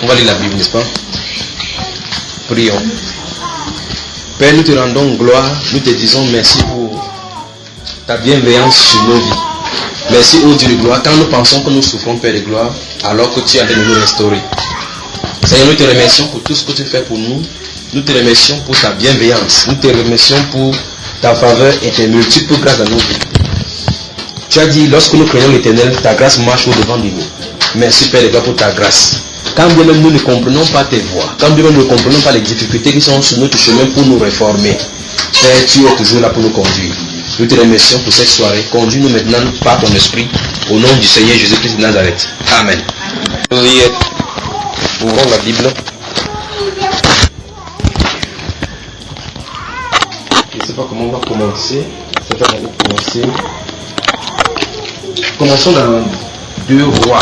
On va lire la Bible, n'est-ce pas? Prions. Père, nous te rendons gloire, nous te disons merci pour ta bienveillance sur nos vies. Merci ô Dieu de gloire, quand nous pensons que nous souffrons, Père de gloire, alors que tu es en train de nous restaurer. Seigneur, nous te remercions pour tout ce que tu fais pour nous. Nous te remercions pour ta bienveillance. Nous te remercions pour ta faveur et tes multiples grâces dans nos vies. Tu as dit, lorsque nous craignons l'Éternel, ta grâce marche au-devant de nous. Merci Père de gloire pour ta grâce. Quand bien même nous ne comprenons pas tes voies, quand bien même nous ne comprenons pas les difficultés qui sont sur notre chemin pour nous réformer, Père, tu es toujours là pour nous conduire. Nous te remercions pour cette soirée. Conduis-nous maintenant par ton esprit, au nom du Seigneur Jésus-Christ de Nazareth. Amen. Ouvrons la Bible. Je ne sais pas comment on va commencer. Commençons dans 2 Rois,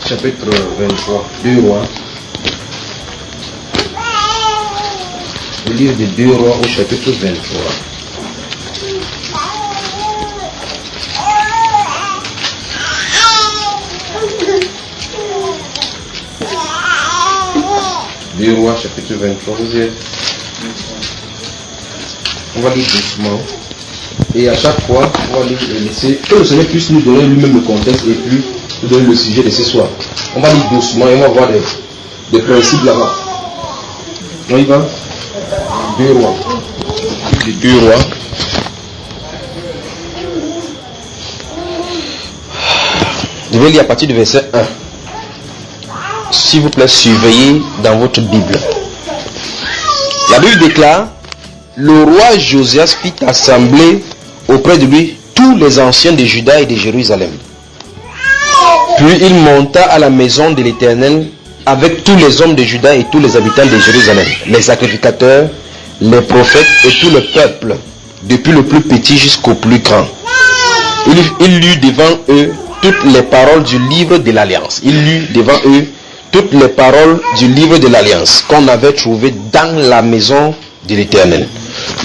chapitre 23. 2 Rois. Le livre de 2 Rois au chapitre 23. Deux Rois, chapitre 23. On va lire doucement. Et à chaque fois, on va laisser que le Seigneur puisse nous donner lui-même le contexte et puis nous donner le sujet de ce soir. On va lire doucement et on va voir des principes là-bas. On y va? 2 Rois. 2 Rois. Je vais lire à partir du verset 1. S'il vous plaît, surveillez dans votre Bible. La Bible déclare: le roi Josias fit assembler auprès de lui tous les anciens de Juda et de Jérusalem. Puis il monta à la maison de l'Éternel avec tous les hommes de Juda et tous les habitants de Jérusalem, les sacrificateurs, les prophètes et tout le peuple, depuis le plus petit jusqu'au plus grand. Il lut devant eux toutes les paroles du livre de l'Alliance. Il lut devant eux toutes les paroles du livre de l'Alliance qu'on avait trouvé dans la maison de l'Éternel.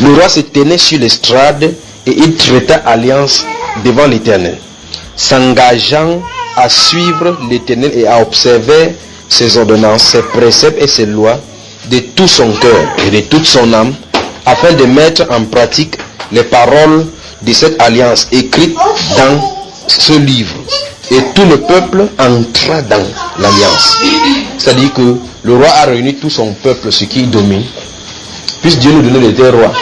Le roi se tenait sur l'estrade et il traita alliance devant l'Éternel, s'engageant à suivre l'Éternel et à observer ses ordonnances, ses préceptes et ses lois de tout son cœur et de toute son âme, afin de mettre en pratique les paroles de cette alliance écrites dans ce livre. Et tout le peuple entra dans l'alliance. C'est-à-dire que le roi a réuni tout son peuple, ce qui domine. Puisse Dieu nous donner les rois.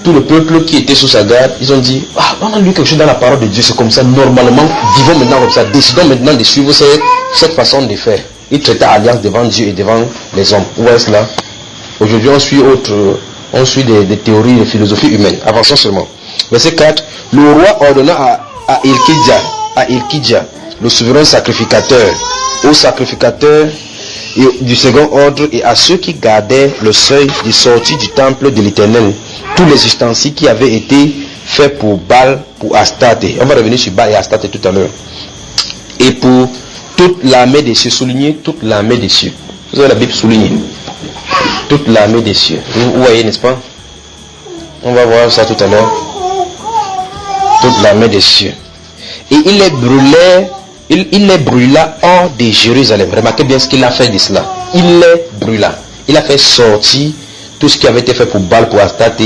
Tout le peuple qui était sous sa garde, ils ont dit: on a lu quelque chose dans la parole de Dieu, c'est comme ça, normalement, vivons maintenant comme ça, décidons maintenant de suivre cette façon de faire. Ils traitaient alliance devant Dieu et devant les hommes. Où est-ce là? Aujourd'hui, on suit des théories de philosophie humaine. Avançons seulement. Verset 4. Le roi ordonna à Ilkidja, le souverain sacrificateur, aux sacrificateurs du second ordre et à ceux qui gardaient le seuil de sortie du temple de l'Éternel, tous les ustensiles qui avaient été faits pour Baal, pour Astarte. On va revenir sur Baal et Astarte tout à l'heure. Et pour toute l'armée des cieux, souligner toute l'armée des cieux. Vous avez la Bible soulignée. Toute l'armée des cieux. Vous voyez, n'est-ce pas? On va voir ça tout à l'heure. Toute l'armée des cieux. Et il les brûla hors de Jérusalem. Remarquez bien ce qu'il a fait de cela. Il les brûla. Il a fait sortir tout ce qui avait été fait pour Baal, pour Astarte,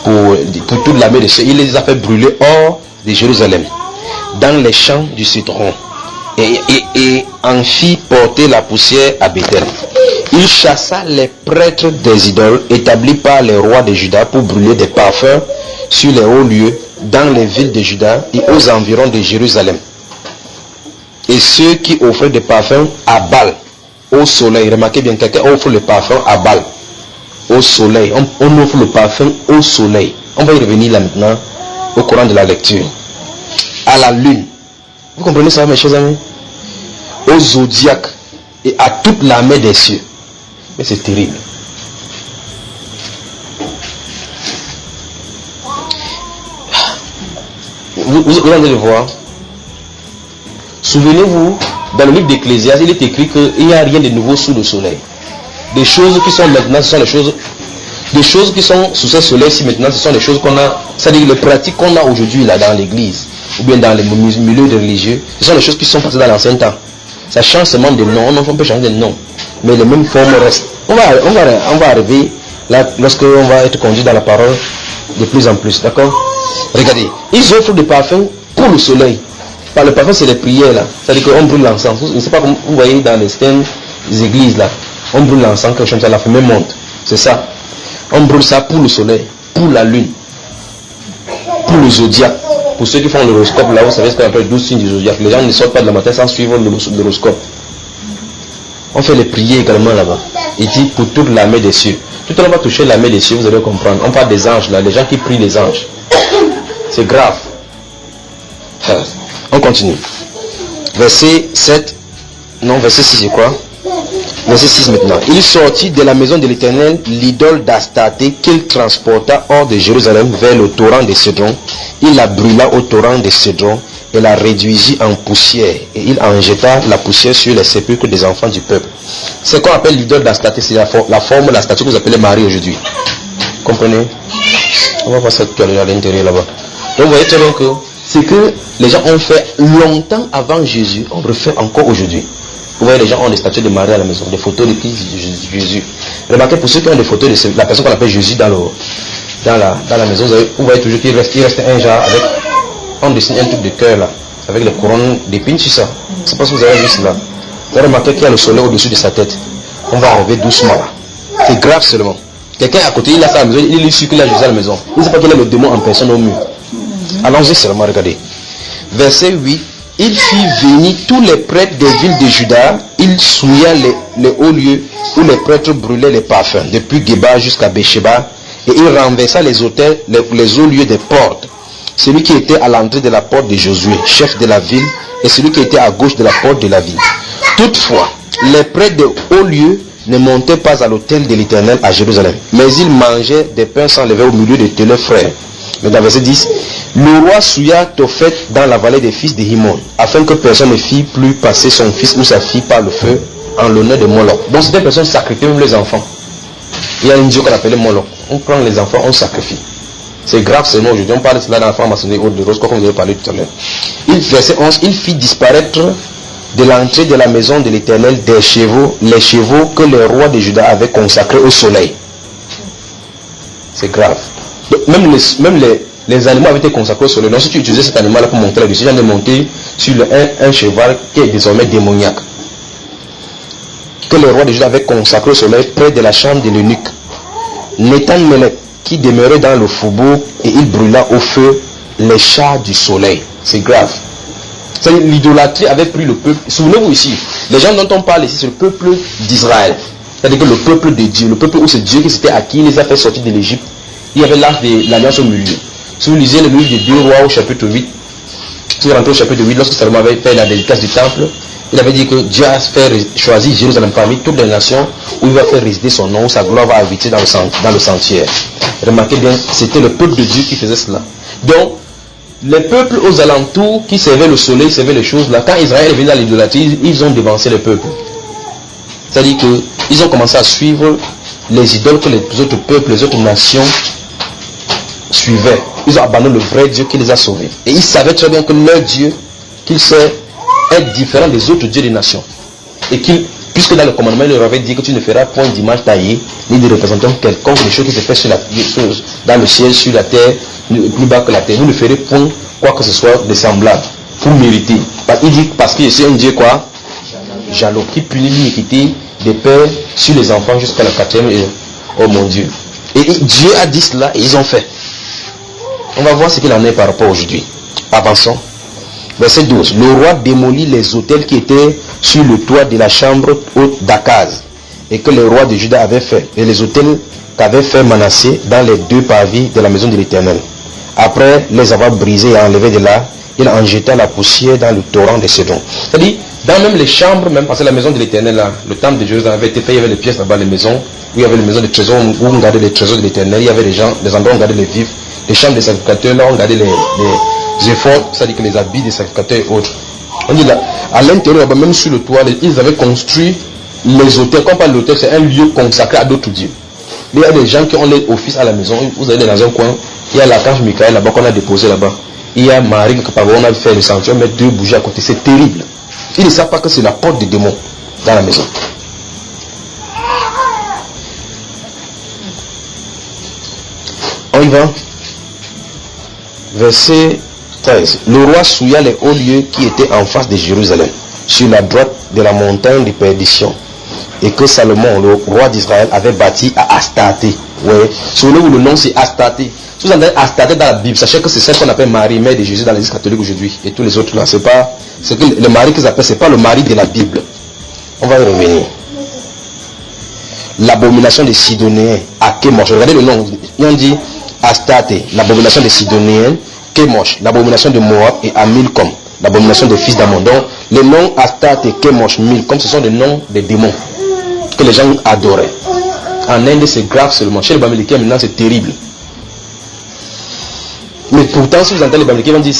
pour toute l'armée de cieux. Il les a fait brûler hors de Jérusalem, dans les champs du citron, et en fit porter la poussière à Bethel. Il chassa les prêtres des idoles établis par les rois de Juda pour brûler des parfums sur les hauts lieux dans les villes de Juda et aux environs de Jérusalem. Et ceux qui offraient des parfums à Baal, au soleil. Remarquez bien, quelqu'un offre le parfum à Baal, au soleil. On offre le parfum au soleil. On va y revenir là maintenant au courant de la lecture. À la lune. Vous comprenez ça, mes chers amis? Au zodiaque et à toute l'armée des cieux. Mais c'est terrible. Vous allez le voir. Souvenez-vous, dans le livre d'Ecclésiaste, il est écrit qu'il n'y a rien de nouveau sous le soleil. Des choses qui sont maintenant, ce sont les choses. Des choses qui sont sous ce soleil-ci maintenant, ce sont les choses qu'on a, c'est-à-dire les pratiques qu'on a aujourd'hui là dans l'église, ou bien dans les milieux religieux, ce sont les choses qui sont passées dans l'ancien temps. Ça change seulement de nom, on peut changer de nom. mais les mêmes formes restent. On va arriver là, lorsqu'on va être conduit dans la parole de plus en plus, d'accord? Regardez, ils offrent des parfums pour le soleil. Par le parfum, c'est les prières là. C'est-à-dire qu'on brûle l'encens. Je ne sais pas comment vous voyez dans les stèles des églises là. On brûle l'encens, quelque chose comme ça, la fumée monte. C'est ça. On brûle ça pour le soleil, pour la lune, pour le zodiaque. Pour ceux qui font l'horoscope là, vous savez ce qu'on appelle 12 signes du zodiaque. Les gens ne sortent pas de la matin sans suivre l'horoscope. On fait les prières également là-bas. Il dit pour toute l'armée des cieux. Tout à l'heure on va toucher l'armée des cieux, vous allez comprendre. On parle des anges là, les gens qui prient les anges. C'est grave. On continue. Verset 7. Non, verset 6 c'est quoi? Verset 6 maintenant. Il sortit de la maison de l'Éternel l'idole d'Astarté qu'il transporta hors de Jérusalem vers le torrent de Cédron. Il la brûla au torrent de Cédron et la réduisit en poussière. Et il en jeta la poussière sur les sépulcres des enfants du peuple. C'est qu'on appelle l'idole d'Astarté. C'est la forme de la statue que vous appelez Marie aujourd'hui. Comprenez? On va voir ça tout à l'heure à l'intérieur là-bas. Donc vous voyez très bien que c'est que les gens ont fait longtemps avant Jésus, on refait encore aujourd'hui. Vous voyez, les gens ont des statues de Marie à la maison, des photos de Jésus. Remarquez, pour ceux qui ont des photos de la personne qu'on appelle Jésus dans la maison, vous voyez toujours qu'il reste un genre avec, on dessine un truc de cœur là, avec les couronnes d'épines sur ça. Je ne sais pas si vous avez vu cela. Vous avez remarqué qu'il y a le soleil au-dessus de sa tête. On va arriver doucement là. C'est grave seulement. Quelqu'un à côté, il a ça à la maison, il est sûr qu'il a Jésus à la maison. Il ne sait pas qu'il est le démon en personne au mur. Allons-y seulement, regardez. Verset 8. Il fit venir tous les prêtres des villes de Juda. Il souilla les hauts lieux où les prêtres brûlaient les parfums, depuis Géba jusqu'à Bécheba. Et il renversa les autels, les hauts lieux des portes. Celui qui était à l'entrée de la porte de Josué, chef de la ville, et celui qui était à gauche de la porte de la ville. Toutefois, les prêtres des hauts lieux ne montaient pas à l'autel de l'Éternel à Jérusalem, mais ils mangeaient des pains sans levain au milieu de leurs frères. Mais dans verset 10, le roi souilla Tophet dans la vallée des fils de Himon, afin que personne ne fît plus passer son fils ou sa fille par le feu en l'honneur de Moloch. Donc c'était personne sacrifiait même les enfants. Il y a un dieu qu'on appelait Moloch. On prend les enfants, on sacrifie. C'est grave seulement aujourd'hui. On parle de cela dans la franc-maçonnerie ou de Rose, comme vous avez parlé tout à l'heure. Verset 11, il fit disparaître de l'entrée de la maison de l'Éternel des chevaux, les chevaux que les rois de Juda avaient consacrés au soleil. C'est grave. Même les animaux avaient été consacrés au soleil. Donc si tu utilisais cet animal là pour monter là-dessus, tu viens de monter sur un cheval qui est désormais démoniaque. Que le roi de Juda avait consacré au soleil près de la chambre de l'eunuque. Nethan-Melech, qui demeurait dans le faubourg, et il brûla au feu les chars du soleil. C'est grave. L'idolâtrie avait pris le peuple. Souvenez-vous ici, les gens dont on parle ici, c'est le peuple d'Israël. C'est-à-dire que le peuple de Dieu, le peuple où c'est Dieu qui s'était acquis, il les a fait sortir de l'Égypte. Il y avait l'arche de l'alliance au milieu. Si vous lisez le livre des 2 rois au chapitre 8, si vous rentrez au chapitre 8, lorsque Salomon avait fait la dédicace du temple, il avait dit que Dieu a choisi Jérusalem parmi toutes les nations où il va faire résider son nom, où sa gloire va habiter dans le sanctuaire. Remarquez bien, c'était le peuple de Dieu qui faisait cela. Donc, les peuples aux alentours qui servaient le soleil, servaient les choses là, quand Israël est venu dans l'idolâtrie, ils ont dévancé le peuple. C'est-à-dire qu'ils ont commencé à suivre les idoles que les autres peuples, les autres nations suivaient. Ils ont abandonné le vrai Dieu qui les a sauvés. Et ils savaient très bien que leur Dieu, qu'il sait être différent des autres dieux des nations. Et puisque dans le commandement, il leur avait dit que tu ne feras point d'image taillée, ni de représentant quelconque des choses qui se fait dans le ciel, sur la terre, plus bas que la terre. Vous ne ferez point quoi que ce soit de semblable. Pour mériter. Il dit parce que je suis un Dieu quoi? Jaloux, qui punit l'iniquité des pères sur les enfants jusqu'à la 4e. Oh mon Dieu. Et Dieu a dit cela et ils ont fait. On va voir ce qu'il en est par rapport aujourd'hui. Avançons. Verset 12. Le roi démolit les autels qui étaient sur le toit de la chambre haute d'Akaz et que le roi de Juda avait fait, et les autels qu'avait fait Manassé dans les 2 parvis de la maison de l'Éternel. Après les avoir brisés et enlevés de là, il en jeta la poussière dans le torrent de Cédron. C'est-à-dire, dans même les chambres, même parce que la maison de l'Éternel, là, le temple de Jérusalem avait été fait, il y avait les pièces là-bas, les maisons, où il y avait les maisons de trésors, où on gardait les trésors de l'Éternel, il y avait des endroits où on gardait les vifs, les chambres des sacrificateurs, là on gardait les efforts, c'est-à-dire que les habits des sacrificateurs et autres. On dit là, à l'intérieur, même sur le toit, ils avaient construit les hôtels. Quand on parle d'hôtel, c'est un lieu consacré à d'autres dieux. Mais il y a des gens qui ont les offices à la maison, vous allez dans un coin, il y a l'archange Michael là-bas qu'on a déposé là-bas. Il y a Marie que par on a fait le sanctuaire, mettre 2 bougies à côté, c'est terrible. Ils ne savent pas que c'est la porte des démons dans la maison. arrive, hein? Verset 13. Le roi souilla les hauts lieux qui étaient en face de Jérusalem, sur la droite de la montagne de perdition, et que Salomon, le roi d'Israël, avait bâti à Astarté. Ouais. Sur le nom c'est Astarté. Si vous entendez Astarté dans la Bible, sachez que c'est celle qu'on appelle Marie, mère de Jésus dans l'Église catholique aujourd'hui. Et tous les autres là, c'est pas. C'est que le mari qu'ils appellent, c'est pas le mari de la Bible. On va y revenir. L'abomination des Sidoniens à Kémosh. Regardez le nom. On dit Astarté, l'abomination des Sidoniens, Kémosh, l'abomination de Moab et à Milcom, l'abomination des fils d'Ammon. Donc, les noms Astarté, Kémosh, Milcom, ce sont des noms des démons que les gens adoraient. En Inde, c'est grave seulement. Chez les Bamilekés, maintenant, c'est terrible. Mais pourtant, si vous entendez les Bamilekés, ils vont dire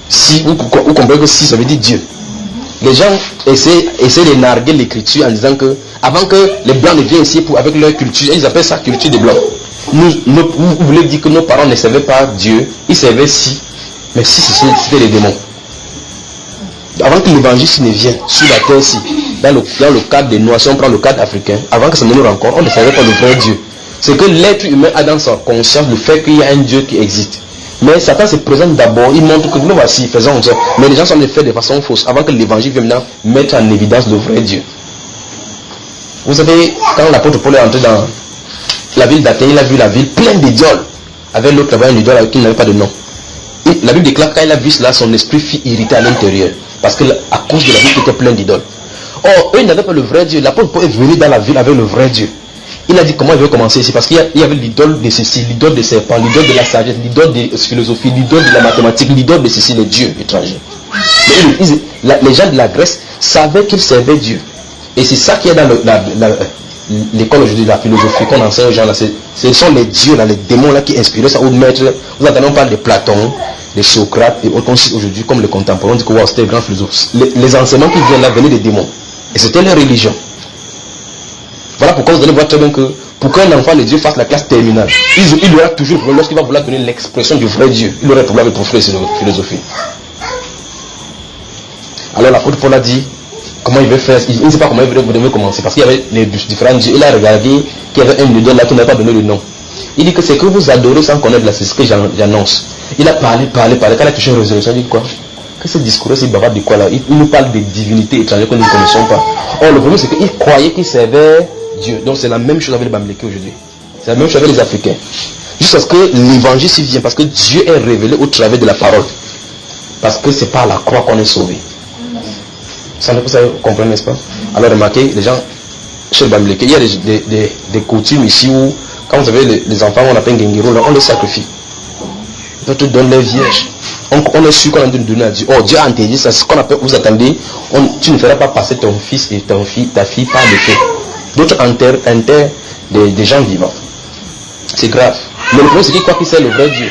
si, vous comprenez que si, ça veut dire Dieu. Les gens essaient de narguer l'écriture en disant que, avant que les Blancs ne viennent ici avec leur culture, ils appellent ça culture des Blancs. Vous voulez dire que nos parents ne servaient pas Dieu, ils servaient si, mais si c'était les démons. Avant que l'évangile ne vienne sur la terre-ci, dans le cadre des Noirs, si on prend le cadre africain, avant que ça ne nous rencontre, on ne savait pas le vrai Dieu. C'est que l'être humain a dans sa conscience le fait qu'il y a un Dieu qui existe. Mais Satan se présente d'abord, il montre que nous voici, faisons ça. Mais les gens sont faits de façon fausse, avant que l'évangile vienne maintenant mettre en évidence le vrai Dieu. Vous savez, quand l'apôtre Paul est entré dans la ville d'Athènes, il a vu la ville pleine d'idioles. Avec l'autre, il y avait une idole qui n'avait pas de nom. Et la Bible déclare quand il a vu cela, son esprit fut irrité à l'intérieur. Parce que à cause de la ville qui était pleine d'idoles. Or, eux n'avaient pas le vrai Dieu. L'apôtre Paul est venu dans la ville avec le vrai Dieu. Il a dit comment il veut commencer ici. Parce qu'il y avait l'idole de ceci, l'idole de serpent, l'idole de la sagesse, l'idole de philosophie, l'idole de la mathématique, l'idole de ceci, les dieux étrangers. Les gens de la Grèce savaient qu'ils servaient Dieu. Et c'est ça qui est dans l'école aujourd'hui de la philosophie qu'on enseigne aux gens là. Ce sont les dieux là, les démons là qui inspirent ça ou maîtres. Vous entendez, on parle de Platon, de Socrate et autres aujourd'hui comme les contemporains. On dit que wow, c'était un grand philosophe. Les enseignements qui viennent là venaient des démons. Et c'était leur religion. Voilà pourquoi vous allez voir très bien que pour qu'un enfant de Dieu fasse la classe terminale, il aura toujours problème lorsqu'il va vouloir donner l'expression du vrai Dieu. Il aura problème avec le professeur de philosophie. Alors l'apôtre Paul a dit comment il veut faire, il ne sait pas comment il devait commencer parce qu'il y avait les différents dieux. Il a regardé qu'il y avait un idole là qui n'avait pas donné le nom. Il dit que c'est que vous adorez sans connaître là, c'est ce que j'annonce. Il a parlé, quand il a touché une résolution, il dit quoi? Que ce discours-là, c'est bavard de quoi là? Il nous parle des divinités étrangères que nous ne connaissons pas. Or le problème c'est qu'il croyait qu'il servait Dieu. Donc c'est la même chose avec les Bamilekés aujourd'hui. C'est la même chose avec les Africains. Jusqu'à ce que l'évangile s'y vienne, parce que Dieu est révélé au travers de la parole. Parce que c'est par la croix qu'on est sauvé. Ça ne peut pas comprendre, n'est-ce pas? Alors remarquez, les gens, chez les Bamilekés, il y a des coutumes ici où, quand vous avez les enfants, on appelle Ngengiro, là, on les sacrifie. On te donne les vierges. On est sûr qu'on a en train de donner à Dieu. Oh, Dieu a interdit ça. C'est ce qu'on appelle, vous attendez, tu ne feras pas passer ton fils et ta fille par le feu. D'autres enterrent des gens vivants. C'est grave. Mais le problème, c'est qu'ils croient qu'ils c'est le vrai Dieu.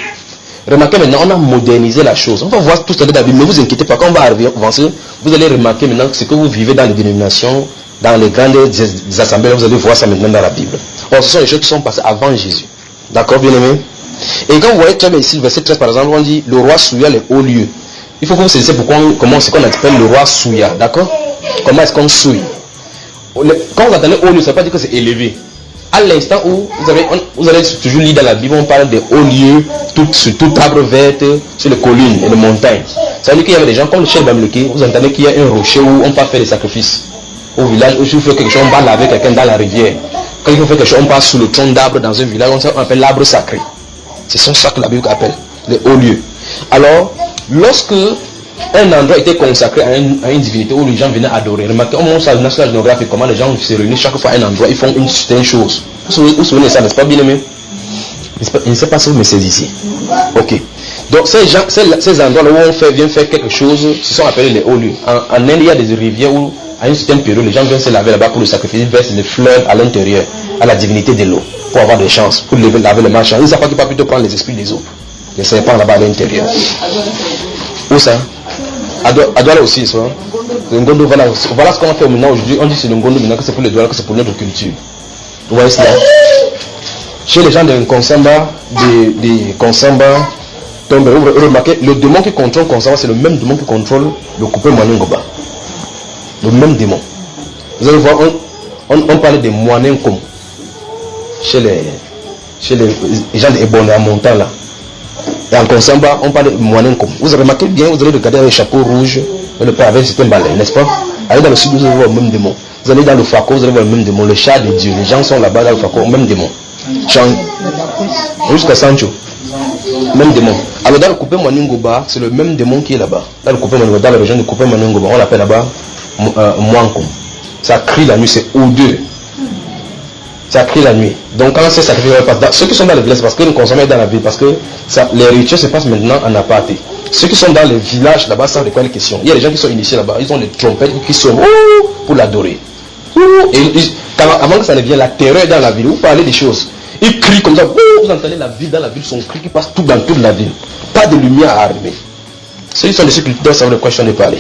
Remarquez maintenant, on a modernisé la chose. On va voir tout ça dans la Bible, mais vous inquiétez pas, quand on va avancer, vous allez remarquer maintenant que ce que vous vivez dans les dénominations, dans les grandes assemblées, vous allez voir ça maintenant dans la Bible. Or, ce sont les choses qui sont passées avant Jésus. D'accord, bien aimé? Et quand vous voyez très bien ici, le verset 13 par exemple, on dit le roi souilla les hauts lieux. Il faut que vous saisissiez comment c'est qu'on appelle le roi souilla. D'accord? Comment est-ce qu'on souille? Quand vous entendez haut lieu, ça ne veut pas dire que c'est élevé. À l'instant où vous allez toujours lire dans la Bible, on parle des hauts lieux, sur tout arbre vert, sur les collines et les montagnes. Ça veut dire qu'il y avait des gens comme le chef Bamileke, vous entendez qu'il y a un rocher où on peut faire des sacrifices. Au village, où il faut quelque chose, on va laver quelqu'un dans la rivière. Quand il faut faire quelque chose, on passe sous le tronc d'arbre dans un village, on appelle l'arbre sacré. C'est ça que la Bible appelle les hauts lieux. Alors, lorsque un endroit était consacré à une divinité où les gens venaient adorer, remarquez, on montre ça dans National Geographic, comment les gens se réunissent chaque fois à un endroit, ils font une certaine chose. Vous vous souvenez de ça, n'est-ce pas, bien aimé? Je ne sais pas si vous me saisissez. Ok. Donc, ces endroits-là où on vient faire quelque chose, ce sont appelés les hauts lieux. En Inde, il y a des rivières où, à une certaine période, les gens viennent se laver là-bas pour le sacrifice, ils versent les fleurs à l'intérieur, à la divinité de l'eau, pour avoir des chances, pour laver le marchand. Ils ne savent pas qu'il ne peut plutôt prendre les esprits des eaux. Les serpents là-bas à l'intérieur. Où ça? À Douala aussi, ça. Le Ngondo, voilà ce qu'on fait maintenant aujourd'hui. On dit c'est le Ngondo maintenant que c'est pour les Douala, que c'est pour notre culture. Vous voyez cela? Chez les gens de Konsamba, des Konsamba, vous remarquez, le démon qui contrôle Konsamba, c'est le même démon qui contrôle le coupé Mwanengoba. Le même démon. Vous allez voir, on parle des Mwanenkom chez chez les gens d'Ebon à Montant là. Et en Consamba, on parle de Moinenkom. Vous avez remarqué bien, vous allez regarder avec le chapeau rouge, le père avec un balai, n'est-ce pas? Allez dans le sud, vous allez voir le même démon. Vous allez dans le Fako, vous allez voir le même démon. Le chat de Dieu, les gens sont là-bas dans le Fako, même démon. Jusqu'à Sancho. Même démon. Alors dans le coupé Moningoba, c'est le même démon qui est là-bas. Dans le coupé Moningoba, dans la région du coupé Moningoba, on l'appelle là-bas Moinkom. Ça crie la nuit, c'est odieux. Ça crie la nuit. Donc quand c'est sacrifié, ceux qui sont dans l'église, parce que nous consommons dans la ville, parce que ça, les rituels se passent maintenant en aparté. Ceux qui sont dans les villages là-bas savent de quoi il est question. Il y a des gens qui sont initiés là-bas, ils ont des trompettes qui sont pour l'adorer. Et avant que ça ne vienne la terreur dans la ville, vous parlez des choses. Ils crient comme ça, vous entendez la ville dans la ville, son cri qui passe tout dans toute la ville. Pas de lumière à allumer. Ceux qui sont des sculpteurs savent de quoi je t'en ai parlé.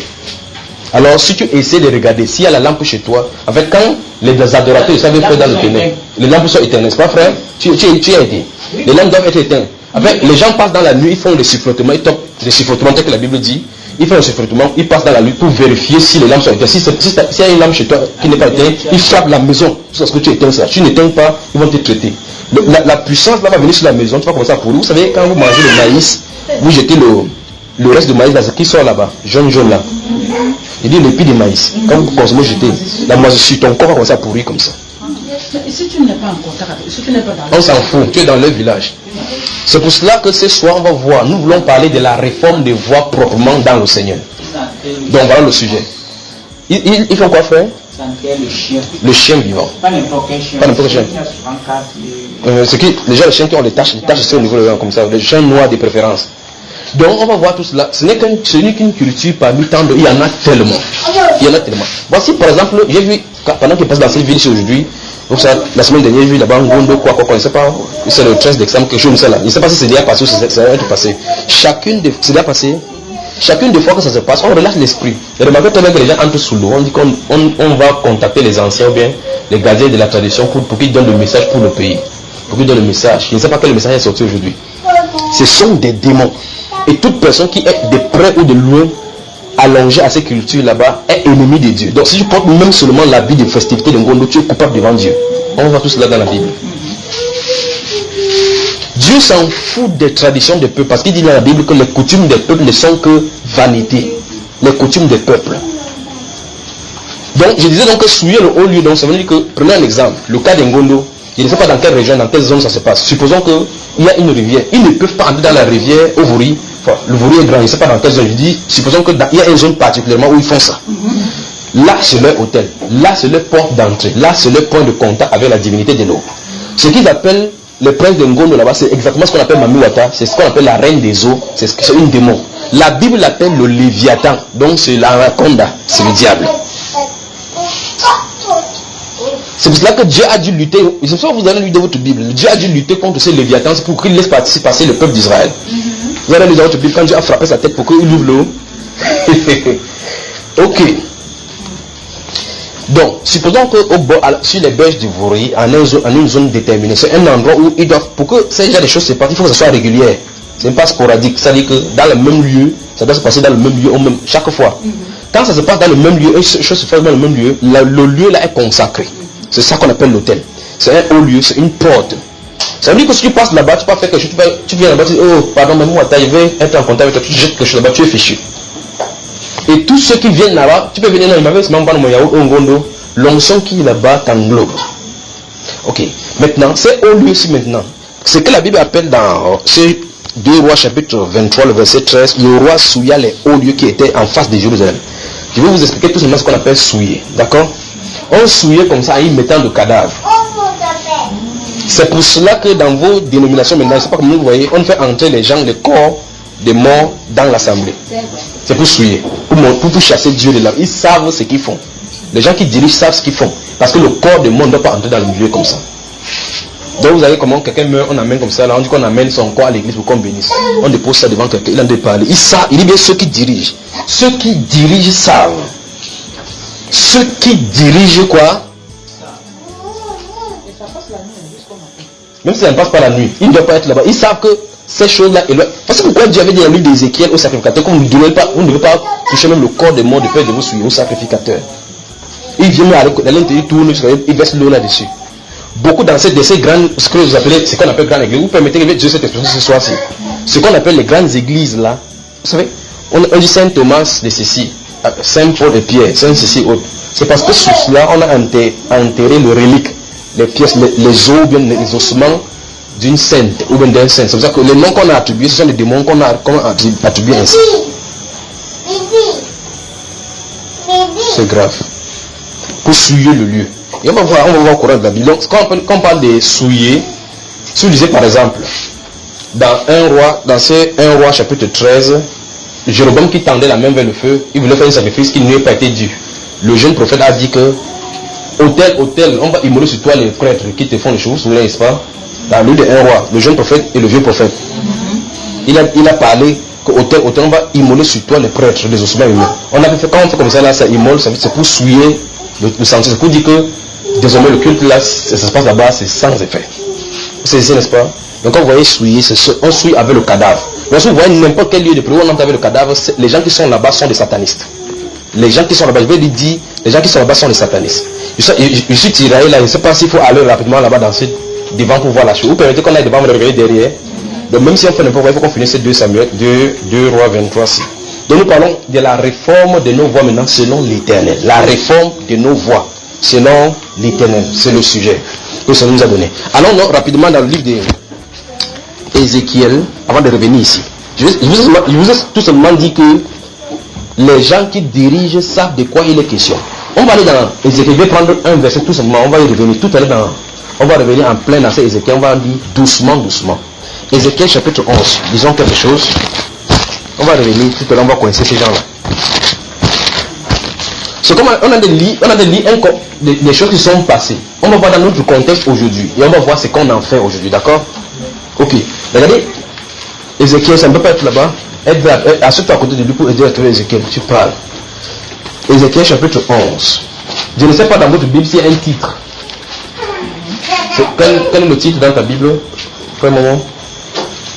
Alors si tu essaies de regarder, s'il y a la lampe chez toi, en fait quand les adorateurs savent faire dans le ténèbre, les lampes sont éteintes, n'est-ce pas frère? Tu as été. Les lampes doivent être éteintes. Après, les gens passent dans la nuit, ils font des sifflotements, ils topent des sifflotements tel que la Bible dit. Ils font un sifflotement, ils passent dans la nuit pour vérifier si les lampes sont éteintes. Si y a une lampe chez toi qui n'est pas éteinte, ils frappent la maison jusqu'à ce que tu éteins ça. Tu n'éteins pas, ils vont te traiter. La puissance là va venir sur la maison, tu vas commencer à pourrir. Vous savez, quand vous mangez le maïs, vous jetez le reste de maïs là, qui sort là-bas, jaune là. Il dit l'épi de maïs. Quand vous consommez, jetez. La moisissure, ton corps va commencer à pourrir comme ça. Mais si tu n'es pas en contact avec, si tu n'es pas dans on s'en fout, tu es dans le village. C'est pour cela que ce soir on va voir, nous voulons parler de la réforme des voies proprement dans le Seigneur. Donc voilà le sujet. Il faut quoi faire? Le chien vivant. Pas n'importe quel chien. Pas n'importe quel chien. C'est qui déjà les chiens qui ont les taches c'est au niveau de comme ça, les chiens noirs de préférence. Donc on va voir tout cela. Ce n'est qu'une culture parmi tant d'autres. Il y en a tellement. Il y en a tellement. Voici par exemple, j'ai vu, pendant qu'il passe dans cette ville ici aujourd'hui, la semaine dernière, j'ai vu là-bas un Gondo, quoi, je ne sais pas, c'est le 13 d'examen, quelque chose comme ça là. Je ne sais pas si c'est déjà passé ou si ça va être passé. C'est déjà passé. Chacune des fois que ça se passe, on relâche l'esprit. Et remarquez tellement que les gens entrent sous l'eau. On dit qu'on va contacter les anciens ou bien les gardiens de la tradition pour qu'ils donnent le message pour le pays. Pour qu'ils donnent le message. Je ne sais pas quel message est sorti aujourd'hui. Ce sont des démons. Et toute personne qui est de près ou de loin allongée à ces cultures là-bas est ennemi de Dieu. Donc si tu portes même seulement la vie de festivité de Ngondo, tu es coupable devant Dieu. On voit tout cela dans la Bible. Dieu s'en fout des traditions des peuples parce qu'il dit dans la Bible que les coutumes des peuples ne sont que vanité. Les coutumes des peuples. Donc je disais donc que souiller le haut lieu, donc ça veut dire que, prenez un exemple, le cas d'Ngondo, je ne sais pas dans quelle région, dans quelle zone ça se passe. Supposons qu'il y a une rivière, ils ne peuvent pas entrer dans la rivière au Vouri. Enfin, le Vouri est grand, je ne sais pas dans quelle zone. Je dis, supposons qu'il y a une zone particulièrement où ils font ça. Là, c'est leur hôtel. Là, c'est leur porte d'entrée. Là, c'est leur point de contact avec la divinité de l'eau. Ce qu'ils appellent le prince de Ngondo là-bas, c'est exactement ce qu'on appelle Mamiwata. C'est ce qu'on appelle la reine des eaux. C'est une démon. La Bible l'appelle le Léviathan. Donc, c'est l'anaconda. C'est le diable. C'est pour cela que Dieu a dû lutter. C'est pour ça que vous allez lire dans votre Bible. Dieu a dû lutter contre ces Léviathans pour qu'il laisse passer le peuple d'Israël. Vous allez lire dans votre Bible quand Dieu a frappé sa tête pour qu'il ouvre l'eau. Ok. Donc, supposons que sur les berges du Vouri, en une zone déterminée, c'est un endroit où ils doivent, pour que ces gens des choses se passent, il faut que ce soit régulier. Ce n'est pas sporadique. C'est-à-dire que dans le même lieu, ça doit se passer dans le même lieu chaque fois. Quand ça se passe dans le même lieu, et les choses se passent dans le même lieu, le lieu là est consacré. C'est ça qu'on appelle l'hôtel. C'est un haut lieu, c'est une porte. Ça veut dire que si tu passes là-bas, tu peux faire quelque chose, tu viens là-bas, tu dis, oh, pardon, mais moi, je vais être en contact avec toi, tu jettes quelque chose là-bas, tu es fichu. Et tous ceux qui viennent là-bas, tu peux venir là, il m'avait même pas mon yaourt au Ngondo, l'onction qui est là-bas t'englobe. Ok, maintenant, c'est haut lieu ici maintenant. Ce que la Bible appelle dans ces 2 Rois chapitre 23, le verset 13, le roi souilla les hauts lieux qui étaient en face de Jérusalem. Je vais vous expliquer tout simplement ce qu'on appelle souiller, d'accord? On souillait comme ça en y mettant de cadavres. C'est pour cela que dans vos dénominations maintenant, je ne sais pas comment vous voyez, on fait entrer les gens, les corps des morts dans l'assemblée. C'est pour souiller, pour chasser Dieu de là. Ils savent ce qu'ils font. Les gens qui dirigent savent ce qu'ils font. Parce que le corps des morts ne doit pas entrer dans le milieu comme ça. Donc vous avez comment quelqu'un meurt, on amène comme ça, là, on dit qu'on amène son corps à l'église pour qu'on bénisse. On dépose ça devant quelqu'un, il en a parlé. Il savent, il dit bien ceux qui dirigent. Ceux qui dirigent savent. Ceux qui dirigent quoi? Même si ça ne passe pas la nuit, ils ne doivent pas être là-bas. Ils savent que ces choses-là, parce que pourquoi Dieu avait dit dans le livre d'Ézéchiel au sacrificateur, comme vous ne devez pas toucher même le corps des morts de peur de vous suivre au sacrificateur. Il vient à l'intérieur, il tourne, il verse l'eau là-dessus. beaucoup dans ces grandes, ce que vous appelez, ce qu'on appelle grandes églises, vous permettez que Dieu cette expression ce soir-ci. Ce qu'on appelle les grandes églises là, vous savez, on dit Saint Thomas de ceci, Saint Paul et Pierre, Saint ceci autre. C'est parce que sous cela, on a enterré le relique, les pièces, les os, bien les ossements d'une sainte ou bien d'un saint. C'est pour ça que les noms qu'on a attribués, ce sont les démons qu'on a attribués ainsi. C'est grave. Pour souiller le lieu. Et on va voir au courant de la Bible. Donc, quand on parle de souiller, si vous lisez par exemple, dans 1 roi chapitre 13, Jéroboam qui tendait la main vers le feu, il voulait faire un sacrifice qui ne lui a pas été dû. Le jeune prophète a dit que, autel, on va immoler sur toi les prêtres qui te font les choses, vous vous souvenez, n'est-ce pas? Dans le livre de 1 roi, le jeune prophète et le vieux prophète. Il a parlé qu'autel, on va immoler sur toi les prêtres, les ossements humains. Quand on fait comme ça, là, ça immole, c'est pour souiller le sang. C'est pour dire que, désormais, le culte, là, ça se passe là-bas, c'est sans effet. C'est ici, n'est-ce pas? Donc, quand vous voyez souiller, on souille avec le cadavre. Donc, si vous voyez n'importe quel lieu de prière où on entre avec le cadavre, les gens qui sont là-bas sont des satanistes. Les gens qui sont là-bas, je vais lui dire, les gens qui sont là-bas sont des satanistes. Je suis tiraillé là, je ne sais pas s'il faut aller rapidement là-bas danser devant pour voir la chose. Vous permettez qu'on aille devant, me regarder derrière. Donc même si on fait n'importe quoi, il faut qu'on finisse 2 Samuel, 2 Rois 23. Donc nous parlons de la réforme de nos voies maintenant selon l'Éternel. La réforme de nos voies selon l'Éternel. C'est le sujet que ça nous a donné. Allons rapidement dans le livre d'Ézéchiel, avant de revenir ici. Je vous ai tout simplement dit que les gens qui dirigent savent de quoi il est question. On va aller dans Ézéchiel, je vais prendre un verset tout simplement, on va y revenir tout à l'heure on va revenir en plein dans ces Ézéchiel, on va dire doucement. Ézéchiel chapitre 11, disons quelque chose. On va revenir tout à l'heure, on va connaître ces gens-là. C'est comme on a des des choses qui sont passées. On va voir dans notre contexte aujourd'hui et on va voir ce qu'on en fait aujourd'hui, d'accord? Ok, regardez, Ézéchiel, ça ne peut pas être là-bas. Assure-toi à côté de lui pour aider à trouver Ézéchiel, tu parles. Ézéchiel chapitre 11. Je ne sais pas dans votre Bible s'il y a un titre. Quel est le titre dans ta Bible? Pour un moment.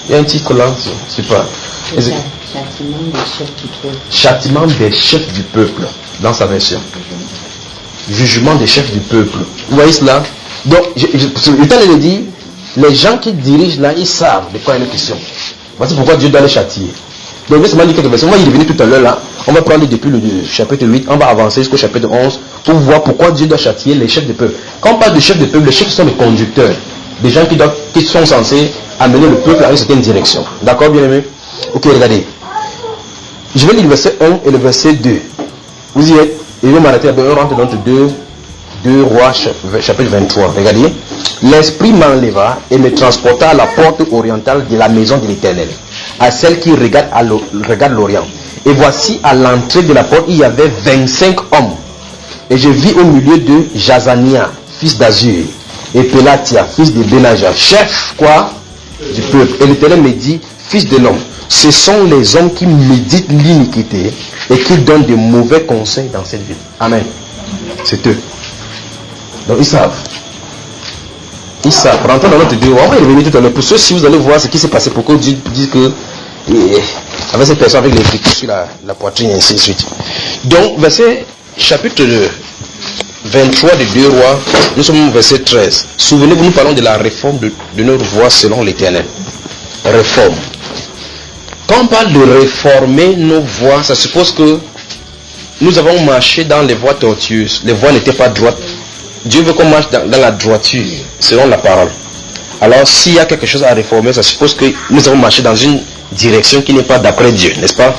Il y a un titre là, je sais pas. Châtiment des chefs du peuple. Châtiment des chefs du peuple, dans sa version. Jugement des chefs du peuple. Vous voyez cela? Donc, le temps de le dire, les gens qui dirigent là, ils savent de quoi il est question. Voici pourquoi Dieu doit les châtier. Donc, laissez-moi dire quelques versets. On va y revenir tout à l'heure là. On va prendre depuis le chapitre 8, on va avancer jusqu'au chapitre 11 pour voir pourquoi Dieu doit châtier les chefs de peuple. Quand on parle de chefs de peuple, les chefs sont les conducteurs. Des gens qui sont censés amener le peuple à une certaine direction. D'accord, bien aimé? Ok, regardez. Je vais lire le verset 1 et le verset 2. Vous y êtes? Et je vais m'arrêter on rentre dans 2 Rois chapitre 23. Regardez. L'Esprit m'enleva et me transporta à la porte orientale de la maison de l'Éternel, à celle qui regarde l'Orient. Et voici à l'entrée de la porte, il y avait 25 hommes. Et je vis au milieu de Jazania, fils d'Azur, et Pelatia, fils de Benaja, chef quoi du peuple. Et l'Éternel me dit, fils de l'homme, ce sont les hommes qui méditent l'iniquité et qui donnent de mauvais conseils dans cette ville. Amen. C'est eux. Donc ils savent. Ils savent. Rentrons dans notre Dieu. On va y revenir tout à l'heure. Pour ceux, si vous allez voir ce qui s'est passé, pourquoi Dieu dit que avec cette personne avec les frites sur la poitrine et ainsi de suite. Donc, verset chapitre 23 de 2 Rois, nous sommes au verset 13. Souvenez-vous, nous parlons de la réforme de notre voie selon l'Éternel. Réforme. Quand on parle de réformer nos voies, ça suppose que nous avons marché dans les voies tortueuses. Les voies n'étaient pas droites. Dieu veut qu'on marche dans la droiture, selon la parole. Alors, s'il y a quelque chose à réformer, ça suppose que nous avons marché dans une direction qui n'est pas d'après Dieu, n'est-ce pas?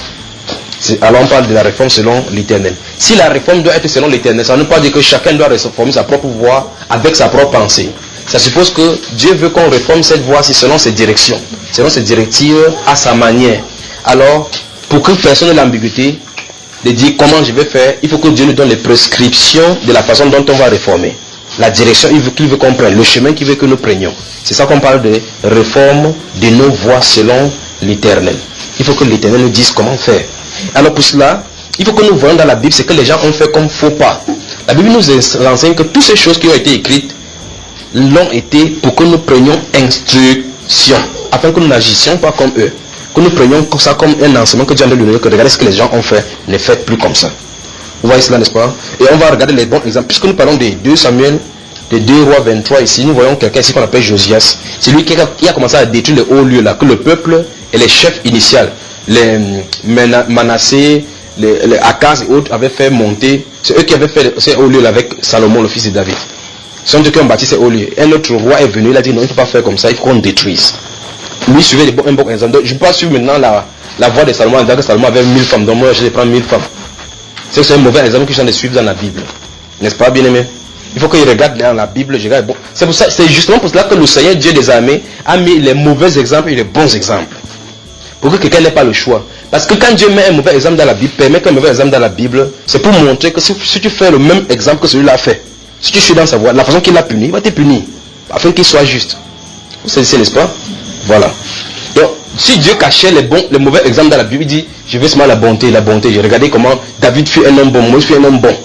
Alors, on parle de la réforme selon l'Éternel. Si la réforme doit être selon l'Éternel, ça ne veut pas dire que chacun doit réformer sa propre voie avec sa propre pensée. Ça suppose que Dieu veut qu'on réforme cette voie-ci selon ses directions, selon ses directives, à sa manière. Alors, pour que personne n'ait l'ambiguïté de dire comment je vais faire, il faut que Dieu nous donne les prescriptions de la façon dont on va réformer. La direction qu'il veut qu'on prenne, le chemin qu'il veut que nous prenions. C'est ça qu'on parle de réforme de nos voies selon l'Éternel. Il faut que l'Éternel nous dise comment faire. Alors pour cela, il faut que nous voyons dans la Bible ce que les gens ont fait comme faux pas. La Bible nous enseigne que toutes ces choses qui ont été écrites l'ont été pour que nous prenions instruction, afin que nous n'agissions pas comme eux. Que nous prenions ça comme un enseignement que Dieu a donné, que regardez ce que les gens ont fait, ne faites plus comme ça. Vous voyez cela, n'est-ce pas? Et on va regarder les bons exemples, puisque nous parlons de 2 Samuel de 2 Rois 23, ici, nous voyons quelqu'un ici qu'on appelle Josias. C'est lui qui a commencé à détruire les hauts lieux là, que le peuple et les chefs initiaux, les Manassé, les Akaz et autres avaient fait monter. C'est eux qui avaient fait ces hauts lieux là avec Salomon, le fils de David. Ce sont eux qui ont bâti ces hauts lieux. Un autre roi est venu, il a dit non, il ne faut pas faire comme ça, il faut qu'on détruise. Lui suivait un bon exemple. Donc, je ne peux pas suivre maintenant la voie de Salomon en disant que Salomon avait 1000 femmes, donc moi je vais prendre 1000 femmes. C'est un mauvais exemple que je de suivre dans la Bible. N'est-ce pas, bien aimé? Il faut qu'il regarde dans la Bible. Bon. C'est pour ça, c'est justement pour cela que le Seigneur Dieu des armées a mis les mauvais exemples et les bons exemples. Pour que quelqu'un n'ait pas le choix. Parce que quand Dieu met un mauvais exemple dans la Bible, permet qu'un mauvais exemple dans la Bible, c'est pour montrer que si tu fais le même exemple que celui-là a fait, si tu suis dans sa voie, la façon qu'il a puni, il va te punir. Afin qu'il soit juste. Vous savez, n'est-ce pas? Voilà. Donc, si Dieu cachait les mauvais exemples dans la Bible, il dit, je veux seulement la bonté. J'ai regardé comment David fut un homme bon, Moïse fut un homme bon.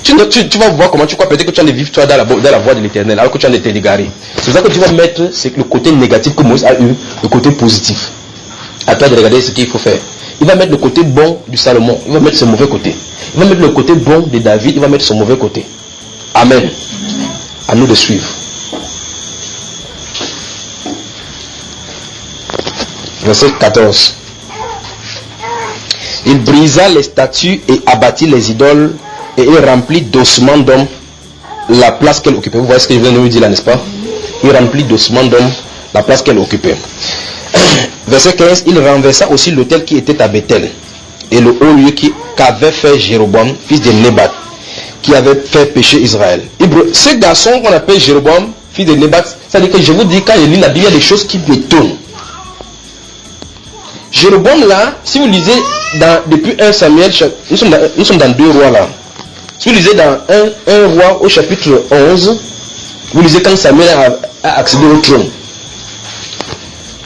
Tu vas voir comment tu crois peut-être que tu as de vivre toi dans la voie de l'éternel, alors que tu as été égaré. C'est pour ça que tu vas mettre le côté négatif que Moïse a eu, le côté positif. À toi de regarder ce qu'il faut faire. Il va mettre le côté bon du Salomon, il va mettre son mauvais côté. Il va mettre le côté bon de David, il va mettre son mauvais côté. Amen. À nous de suivre. Verset 14. Il brisa les statues et abattit les idoles et il remplit d'ossements d'hommes la place qu'elle occupait. Vous voyez ce que je viens de vous dire là, n'est-ce pas? Il remplit d'ossements d'hommes la place qu'elle occupait. Verset 15. Il renversa aussi l'autel qui était à Bethel et le haut lieu qu'avait fait Jéroboam, fils de Nébat, qui avait fait pécher Israël. Ce garçon qu'on appelle Jéroboam, fils de Nébat, c'est-à-dire que je vous dis, quand je lis la Bible, il y a des choses qui m'étonnent. Jéroboam là, si vous lisez depuis 1 Samuel, nous sommes dans 2 rois là. Si vous lisez dans 1 roi au chapitre 11, vous lisez quand Samuel a accédé au trône.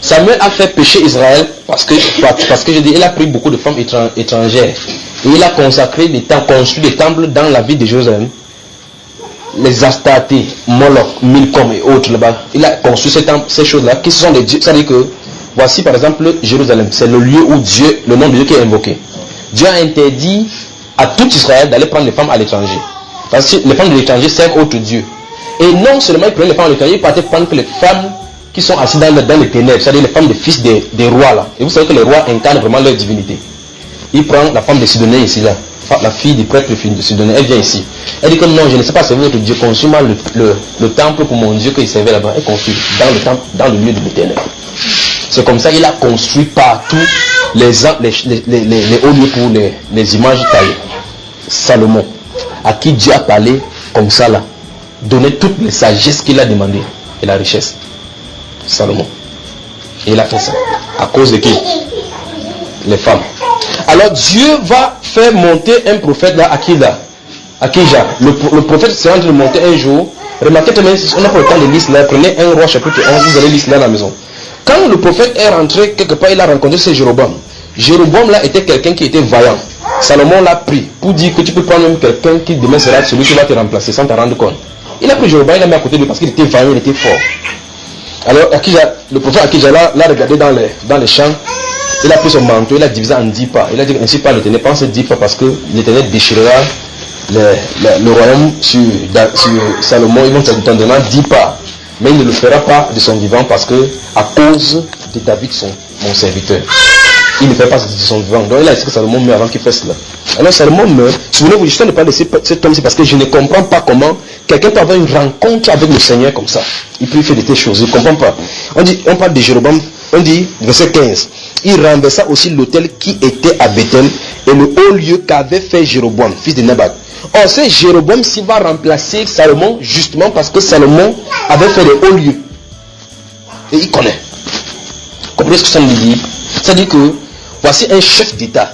Samuel a fait pécher Israël parce que je dis, il a pris beaucoup de femmes étrangères. Et il a consacré construit des temples dans la ville de Jérusalem. Les Astartés, Moloch, Milcom et autres là-bas. Il a construit ces choses-là qui sont des dieux. C'est-à-dire que, voici par exemple Jérusalem, c'est le lieu où Dieu, le nom de Dieu qui est invoqué. Dieu a interdit à tout Israël d'aller prendre les femmes à l'étranger. Parce que les femmes de l'étranger servent autre Dieu. Et non seulement ils prenaient les femmes à l'étranger, ils partaient prendre que les femmes qui sont assises dans les ténèbres, c'est-à-dire les femmes des fils des rois là. Et vous savez que les rois incarnent vraiment leur divinité. Il prend la femme de Sidonien ici là, la fille du prêtre de Sidonien, elle vient ici. Elle dit que non, je ne sais pas servir votre Dieu, construis-moi le temple pour mon Dieu qu'il servait là-bas. Elle construit dans le temple, dans le lieu de l'éternel. C'est comme ça qu'il a construit partout les hauts lieux pour les images taillées. Salomon, à qui Dieu a parlé comme ça là, donner toutes les sagesses qu'il a demandé et la richesse. Salomon. Et il a fait ça. À cause de qui? Les femmes. Alors Dieu va faire monter un prophète là, Akija. Le prophète sera en train de monter un jour. Remarquez que même si on n'a pas le temps de lire là, prenez 1 roi chapitre 11, vous allez lire là à la maison. Quand le prophète est rentré quelque part, il a rencontré ce Jéroboam. Jéroboam là était quelqu'un qui était vaillant. Salomon l'a pris pour dire que tu peux prendre même quelqu'un qui demain sera celui qui va te remplacer sans te rendre compte. Il a pris Jéroboam, il l'a mis à côté de lui parce qu'il était vaillant, il était fort. Alors le prophète Akija l'a regardé dans les champs. Il a pris son manteau, il a divisé en 10 pas. Il a dit ainsi par l'Éternel, pense 10 pas parce que l'Éternel déchirera le royaume sur Salomon. Ils vont te donner 10 pas. Mais il ne le fera pas de son vivant parce que à cause de David, mon serviteur. Il ne fait pas de son vivant. Donc il a dit que Salomon meurt avant qu'il fasse cela. Alors Salomon meurt. Souvenez-vous, je ne parle pas de cet homme, c'est parce que je ne comprends pas comment quelqu'un peut avoir une rencontre avec le Seigneur comme ça. Il peut faire de telles choses. Je ne comprends pas. On parle de Jéroboam. On dit, verset 15, il renversa aussi l'autel qui était à Bethel et le haut lieu qu'avait fait Jéroboam, fils de Nébat. Or, c'est Jéroboam qui va remplacer Salomon justement parce que Salomon avait fait les hauts lieux. Et il connaît. Comprenez ce que ça me dit? C'est-à-dire que voici un chef d'État.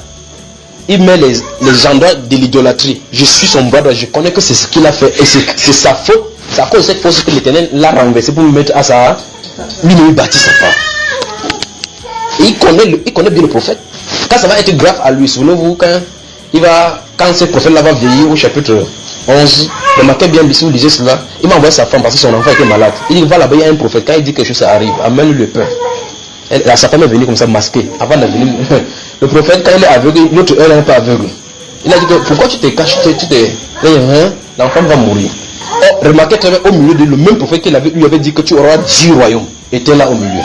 Il met les endroits de l'idolâtrie. Je suis son bras droit, je connais que c'est ce qu'il a fait. Et c'est sa faute. C'est à cause de cette faute que l'Éternel l'a renversé pour me mettre à sa... Lui ne lui bâtit sa part. Et il connaît bien le prophète. Quand ça va être grave à lui, souvenez-vous, quand ce prophète-là va vieillir au chapitre 11, remarquez bien, si vous lisez cela, il m'a envoyé sa femme parce que son enfant était malade. Il dit, va là-bas, il y a un prophète. Quand il dit quelque chose, ça arrive. Amène-lui le pain. Sa femme est venue comme ça, masquée. Avant de venir, le prophète, quand il est aveugle, l'autre, elle n'est pas aveugle. Il a dit que, pourquoi tu te caches, l'enfant va mourir. Oh, remarquez très bien, au milieu de le même prophète qui lui avait dit que tu auras 10 royaumes, était là au milieu.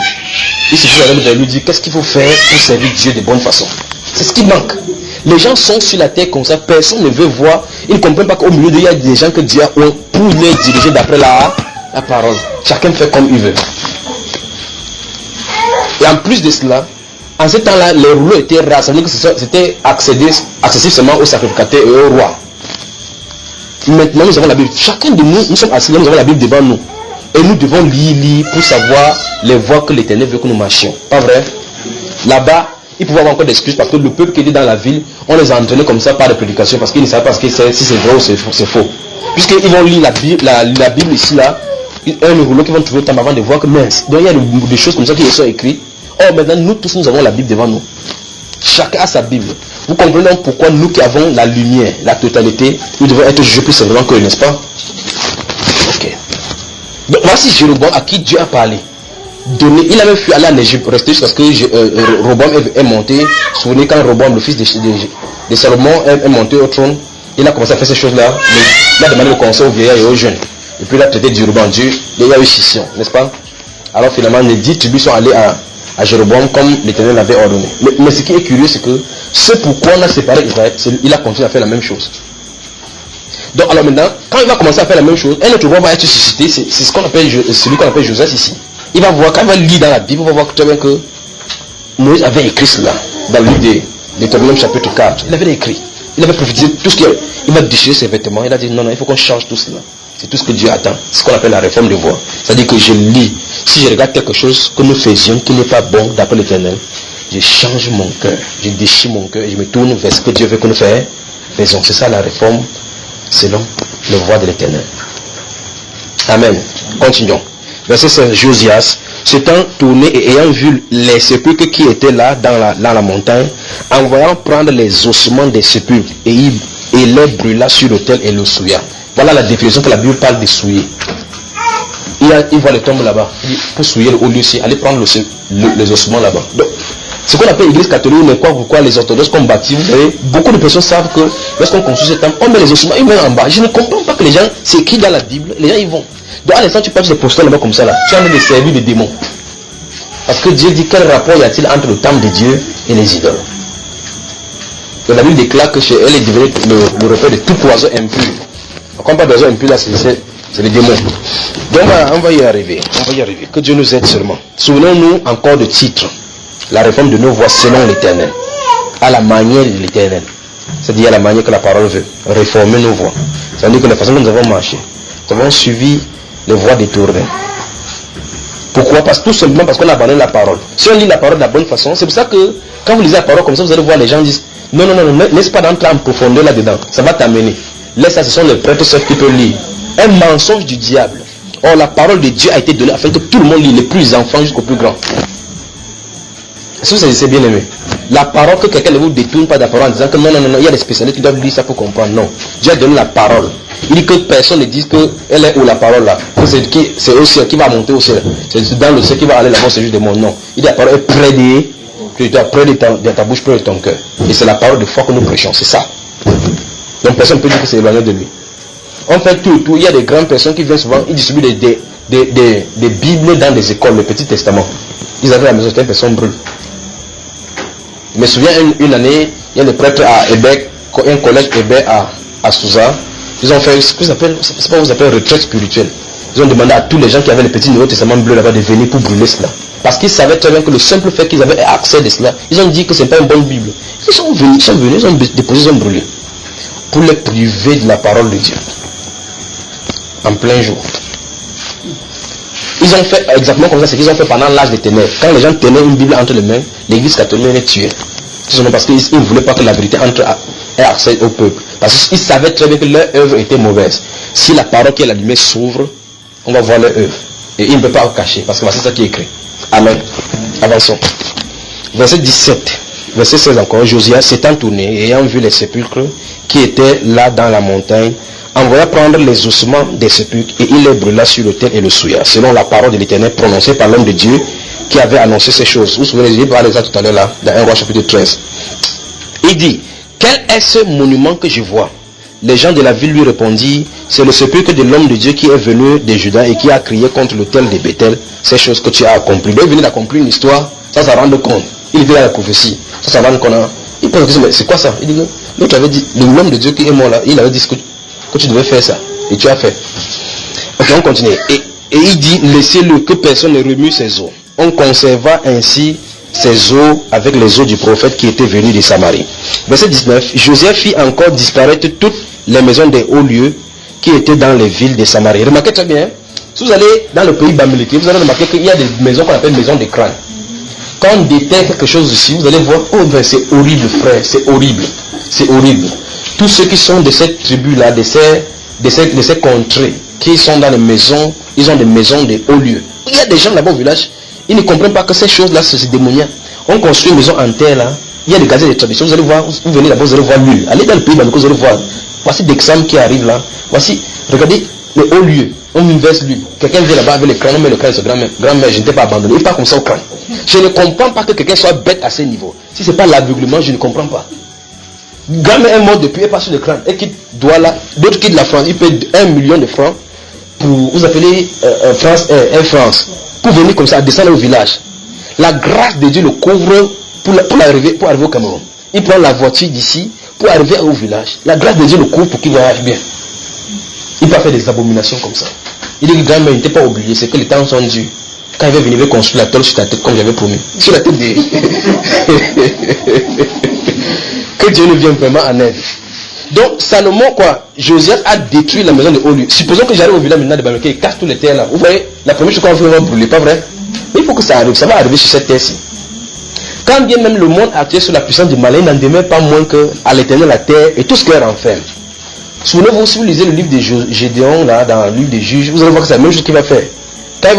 Il suffit de lui dire qu'est-ce qu'il faut faire pour servir Dieu de bonne façon. C'est ce qui manque. Les gens sont sur la terre comme ça, personne ne veut voir. Ils ne comprennent pas qu'au milieu d'eux, il y a des gens que Dieu a pour les diriger d'après la parole. Chacun fait comme il veut. Et en plus de cela, en ce temps-là, les rouleaux étaient rares. Ça veut dire que c'était accessible seulement aux sacrificateurs et aux rois. Maintenant, nous avons la Bible. Chacun de nous sommes assis là, nous avons la Bible devant nous. Et nous devons lire pour savoir les voies que l'Éternel veut que nous marchions. Pas vrai? Là-bas, il pouvait avoir encore des excuses parce que le peuple qui était dans la ville, on les a entraînés comme ça par des prédications parce qu'ils ne savaient pas si c'est vrai ou c'est faux. Puisqu'ils vont lire la Bible ici, là, un rouleau qu'ils vont trouver au temps avant de voir que mince. Donc il y a des choses comme ça qui sont écrites. Or maintenant, nous tous, nous avons la Bible devant nous. Chacun a sa Bible. Vous comprenez pourquoi nous qui avons la lumière, la totalité, nous devons être jugés plus sévèrement qu'eux, n'est-ce pas? Ok. Donc voici Jéroboam à qui Dieu a parlé. Il a même fui aller en Égypte, rester jusqu'à ce que Roboam est monté. Souvenez quand Roboam, le fils de Salomon, est monté au trône, il a commencé à faire ces choses-là. Il a demandé le conseil aux vieillards et aux jeunes. Et puis il a traité Jéroboam. Dieu, il y a eu scission, n'est-ce pas? Alors finalement, les 10 tribus sont allées à Jéroboam comme l'Éternel l'avait ordonné. Mais ce qui est curieux, c'est que ce pourquoi on a séparé Israël, il a continué à faire la même chose. Donc alors maintenant, quand il va commencer à faire la même chose, un autre roi va être suscité, c'est ce qu'on appelle celui qu'on appelle Joseph ici. Il va voir, quand il va lire dans la Bible, il va voir très bien que Moïse avait écrit cela dans le livre de Deutéronome chapitre 4. Il avait écrit. Il avait prophétisé tout ce qu'il avait. Il va déchirer ses vêtements. Il a dit non, il faut qu'on change tout cela. C'est tout ce que Dieu attend. C'est ce qu'on appelle la réforme de voix. C'est-à-dire que je lis. Si je regarde quelque chose que nous faisions qui n'est pas bon d'après l'Éternel, je change mon cœur. Je déchire mon cœur et je me tourne vers ce que Dieu veut que nous faisons. C'est ça la réforme selon les voies de l'Éternel. Amen. Continuons. Verset 16, Josias, s'étant tourné et ayant vu les sépulcres qui étaient là dans la montagne, en voyant prendre les ossements des sépulcres et les brûla sur l'autel et le souilla. Voilà la définition que la Bible parle de souiller. Il voit les tombes là-bas. Pour souiller au lieu, c'est aller prendre les ossements là-bas. Donc, ce qu'on appelle l'église catholique, mais pourquoi les orthodoxes qu'on bâtit, vous savez, beaucoup de personnes savent que lorsqu'on construit ce temple, on met les ossements, ils mettent en bas. Je ne comprends pas que les gens, c'est écrit dans la Bible, les gens ils vont. Donc à l'instant tu passes des posters là-bas comme ça là, tu es en train de servir des démons. Parce que Dieu dit quel rapport y a-t-il entre le temple de Dieu et les idoles. Donc la Bible déclare que chez elle est devenue le repère de tout poison impur. Quand on parle d'oiseau impur là, c'est les démons. Donc on va y arriver. Que Dieu nous aide seulement. Souvenons-nous encore de titre. La réforme de nos voies selon l'Éternel. À la manière de l'Éternel. C'est-à-dire à la manière que la parole veut. Réformer nos voies. C'est-à-dire que la façon dont nous avons marché, nous avons suivi les voies détournées. Pourquoi? Tout simplement parce qu'on a abandonné la parole. Si on lit la parole de la bonne façon, c'est pour ça que quand vous lisez la parole comme ça, vous allez voir les gens disent non, laisse pas d'entrer en profondeur là-dedans. Ça va t'amener. Laisse ça, ce sont les prêtres seuls qui peuvent lire. Un mensonge du diable. Or, la parole de Dieu a été donnée afin que tout le monde lit, les plus enfants jusqu'aux plus grands. Est-ce que c'est bien aimé? La parole, que quelqu'un ne vous détourne pas de la parole en disant que non, il y a des spécialistes qui doivent lire ça pour comprendre. Non. Dieu a donné la parole. Il dit que personne ne dise qu'elle est où la parole là. C'est au ciel qui va monter au ciel. C'est dans le ciel qui va aller là-bas, c'est juste de mon nom. Il dit la parole est près de ta bouche, près de ton cœur. Et c'est la parole de foi que nous prêchons, c'est ça. Donc personne ne peut dire que c'est éloigné de lui. En fait, tout, il y a des grandes personnes qui viennent souvent, ils distribuent des Bibles dans des écoles, le Petit Testament. Ils avaient la maison, certaines personnes brûlent. Je me souviens une année, il y a des prêtres à Hébert, un collège Hébert à Souza. Ils ont fait ce que vous appelez retraite spirituelle. Ils ont demandé à tous les gens qui avaient le petit Nouveau Testament bleu là-bas de venir pour brûler cela. Parce qu'ils savaient très bien que le simple fait qu'ils avaient accès à cela, ils ont dit que ce n'est pas une bonne Bible. Ils sont venus, ils ont déposé, ils ont brûlé. Pour les priver de la parole de Dieu. En plein jour. Ils ont fait exactement comme ça, c'est qu'ils ont fait pendant l'âge des ténèbres. Quand les gens tenaient une Bible entre les mains, l'église catholique les tuait. Tout simplement parce qu'ils ne voulaient pas que la vérité ait accès au peuple. Parce qu'ils savaient très bien que leur œuvre était mauvaise. Si la parole qui est la lumière s'ouvre, on va voir leur œuvre. Et ils ne peuvent pas le cacher, parce que c'est ça qui est écrit. Amen. Avançons. Verset 17. Verset 16 encore. Josias s'étant tourné et ayant vu les sépulcres qui étaient là dans la montagne, envoya prendre les ossements des sépulcres et il les brûla sur l'autel et le souilla, selon la parole de l'Éternel prononcée par l'homme de Dieu qui avait annoncé ces choses. Vous vous souvenez, j'ai parlé de ça tout à l'heure là, dans 1 Roi chapitre 13. Il dit, quel est ce monument que je vois? Les gens de la ville lui répondirent, c'est le sépulcre de l'homme de Dieu qui est venu de Juda et qui a crié contre l'autel de Bethel, ces choses que tu as accomplies. Donc il venait d'accomplir une histoire, ça rend compte. Il était dans la prophétie, ça rend compte. Il pose la question, mais c'est quoi ça? Il dit, l'autre avait dit, l'homme de Dieu qui est mort là, il avait dit que tu devais faire ça. Et tu as fait. Ok, on continue. Et il dit, laissez-le, que personne ne remue ses os. On conserva ainsi ses os avec les os du prophète qui était venu de Samarie. Verset 19. Joseph fit encore disparaître toutes les maisons des hauts lieux qui étaient dans les villes de Samarie. Remarquez très bien, si vous allez dans le pays bamileke, vous allez remarquer qu'il y a des maisons qu'on appelle maisons de crâne. Quand on déterre quelque chose ici, vous allez voir, oh ben c'est horrible frère, c'est horrible. C'est horrible. Tous ceux qui sont de cette tribu-là, de ces contrées, qui sont dans les maisons, ils ont des maisons de hauts lieux. Il y a des gens là-bas au village, ils ne comprennent pas que ces choses-là, c'est démoniaque. On construit une maison en terre là, il y a des gazettes de tradition, vous allez voir, vous venez là-bas, vous allez voir l'huile. Allez dans le pays, vous allez voir. Voici des examens qui arrivent là. Voici, regardez les hauts lieux. On inverse l'huile. Quelqu'un vient là-bas avec le crâne, on met le crâne de sa grand-mère. Grand-mère, je ne t'ai pas abandonné. Il part comme ça au crâne. Je ne comprends pas que quelqu'un soit bête à ce niveau. Si ce n'est pas l'aveuglement, je ne comprends pas. Grand-mère est morte depuis, elle passe sur le crâne. Elle quitte Douala, d'autres quittent la France. Ils paient 1 million de francs pour vous appelez Air France. Pour venir comme ça, descendre au village. La grâce de Dieu le couvre pour arriver au Cameroun. Il prend la voiture d'ici pour arriver au village. La grâce de Dieu le couvre pour qu'il voyage bien. Il peut faire des abominations comme ça. Il dit que grand-mère n'était pas oublié, c'est que les temps sont durs. Quand il va venir, il va construire la tôle sur ta tête comme j'avais promis. Sur la tête de... Que Dieu ne vienne vraiment en aide. Donc Salomon, quoi, Joseph a détruit la maison de haut lieu. Supposons que j'arrive au village maintenant de Bamileke, il casse tous les terres là. Vous voyez, la première chose qu'on va brûler, pas vrai? Mais il faut que ça arrive, ça va arriver sur cette terre-ci. Quand bien même le monde actuel sous la puissance du malin, il n'en demeure pas moins que à l'éternel la terre et tout ce qu'elle renferme. Souvenez-vous, si vous lisez le livre de Gédéon, là, dans le livre des juges, vous allez voir que c'est la même chose qu'il va faire. Quand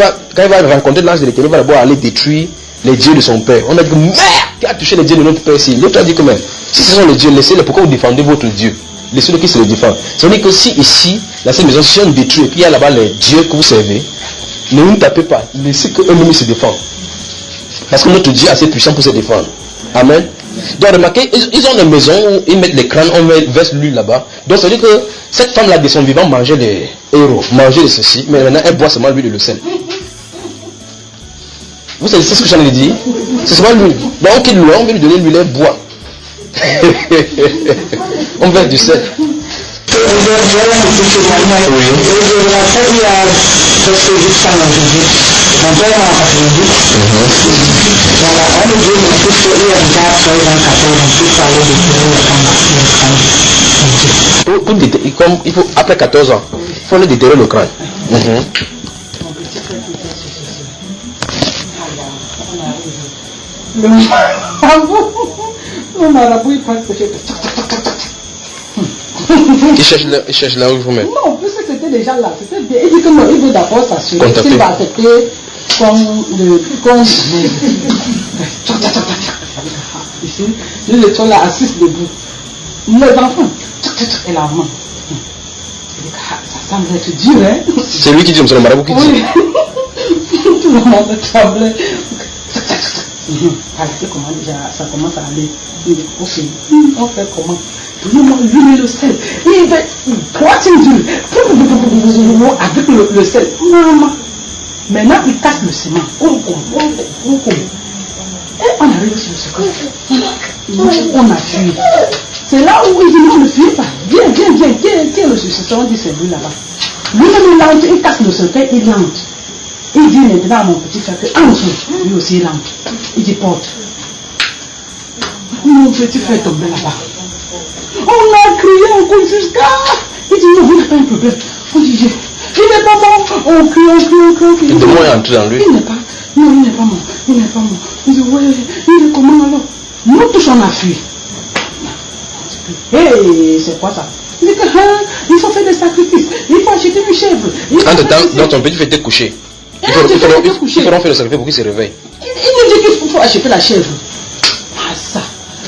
il va rencontrer l'ange de l'éternel, il va d'abord aller détruire les dieux de son père. On a dit que merde, qui a touché les dieux de notre père ici. L'autre a dit que même, si ce sont les dieux, laissez-les, pourquoi vous défendez votre Dieu? Laissez-le qui se le défend. C'est-à-dire que si ici, dans cette maison, si on détruit et puis il y a là-bas les dieux que vous servez, ne vous tapez pas, laissez qu'eux-mêmes se défendent. Parce que notre Dieu est assez puissant pour se défendre. Amen. Donc remarquez, ils ont des maisons où ils mettent les crânes, on verse l'huile là-bas. Donc ça veut dire que cette femme-là de son vivant mangeait des héros, mangeait de ceci, mais maintenant elle boit seulement l'huile et le sel. Vous savez ce que j'en ai dit? C'est seulement l'huile. Donc on quitte l'huile, on veut lui donner l'huile, elle boit. On verse du sel. Comme il faut après 14 ans, il faut le déterrer le crâne. Le marabout, il prend ce que Il cherche là où vous-même. non, plus que c'était déjà là. C'était bien. Il dit que non, il veut d'abord s'assurer qu'il va accepter comme ici, lui le toit là, assis debout. Les enfants, et la main. Ça semble être dur, hein? C'est lui qui dit, c'est le marabout qui dit. Oui. Tout le monde tremblait. Comment déjà ça commence à aller. Il dit, ok, on fait comment? Donnez-moi l'huile et le sel. Et il va poitrine d'huile. Avec le sel. Maman. Maintenant, il casse le ciment. Et on arrive sur le secret. On a fui. C'est là où il dit non, ne fuis pas. Viens. Qui est le successeur? On dit c'est lui là-bas. Lui-même, il lance, il casse le secret, il lance. Il dit maintenant à mon petit frère que en dessous, lui aussi il lance. Il dit porte. Mon petit frère est tombé là-bas. On a crié, on court jusqu'à. Il dit non, il n'y a pas un problème. On dit il n'est pas mort. On crie. De moi est entré dans lui. Il n'est pas mort. Il dit ouais, il est comment alors? Nous tous on a fui. Hey, c'est quoi ça? Il dit que il faut faire des sacrifices. Il faut acheter une chèvre. Entre-temps, dans ton petit fait était couché. Il faut faire le sacrifice pour qu'il se réveille. Il nous dit qu'il faut acheter la chèvre. Ah ça.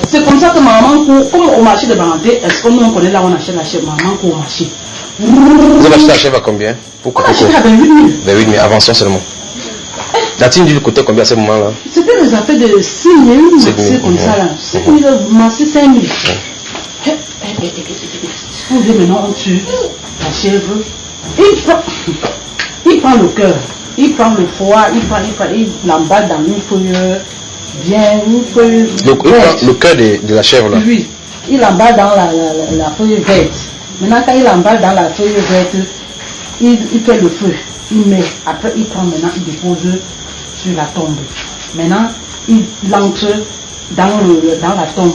C'est comme ça que maman, comme au marché de Banté, est-ce que nous on connaît là où on achète la chèvre? Maman au marché. Vous avez acheté la chèvre à combien? On a acheté à 28 000. 28 000, avançons seulement. La team du côté combien à ce moment-là? C'était des affaires de 6 000, c'est comme ça là. 6 000, massé 5 000. On dit maintenant on tue la chèvre. Il prend le cœur, il prend le foie, il l'emballe dans une feuille bien, une feuille verte. Le cœur de la chèvre là. Oui, il l'emballe dans la feuille verte. Maintenant quand il l'emballe dans la feuille verte, il fait le feu, il met, après il prend maintenant, il dépose sur la tombe. Maintenant, il entre dans la tombe,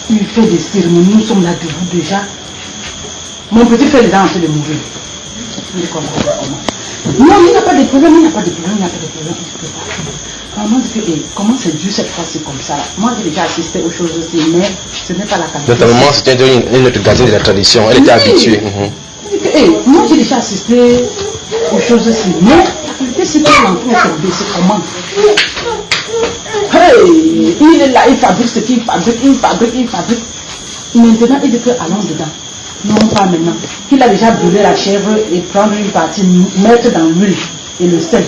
il fait des cérémonies, nous sommes là debout déjà. Mon petit frère est en train de mourir. Non, il n'y a pas de problème, il n'y a pas de problème, il n'y a pas de problème. Maman dit que, comment c'est Dieu cette fois, c'est comme ça. Moi, j'ai déjà assisté aux choses aussi, mais ce n'est pas la qualité. Donc, ta maman, c'était une autre gardienne de la tradition, elle était habituée. Moi, j'ai déjà assisté aux choses aussi, mais la qualité, c'est que l'enfant est tombé, c'est comment. Hey, il est là, il fabrique ce qu'il fabrique, il fabrique. Maintenant, il dit que allons dedans. Non, pas maintenant. Il a déjà brûlé la chèvre et prendre une partie, mettre dans l'huile et le sel.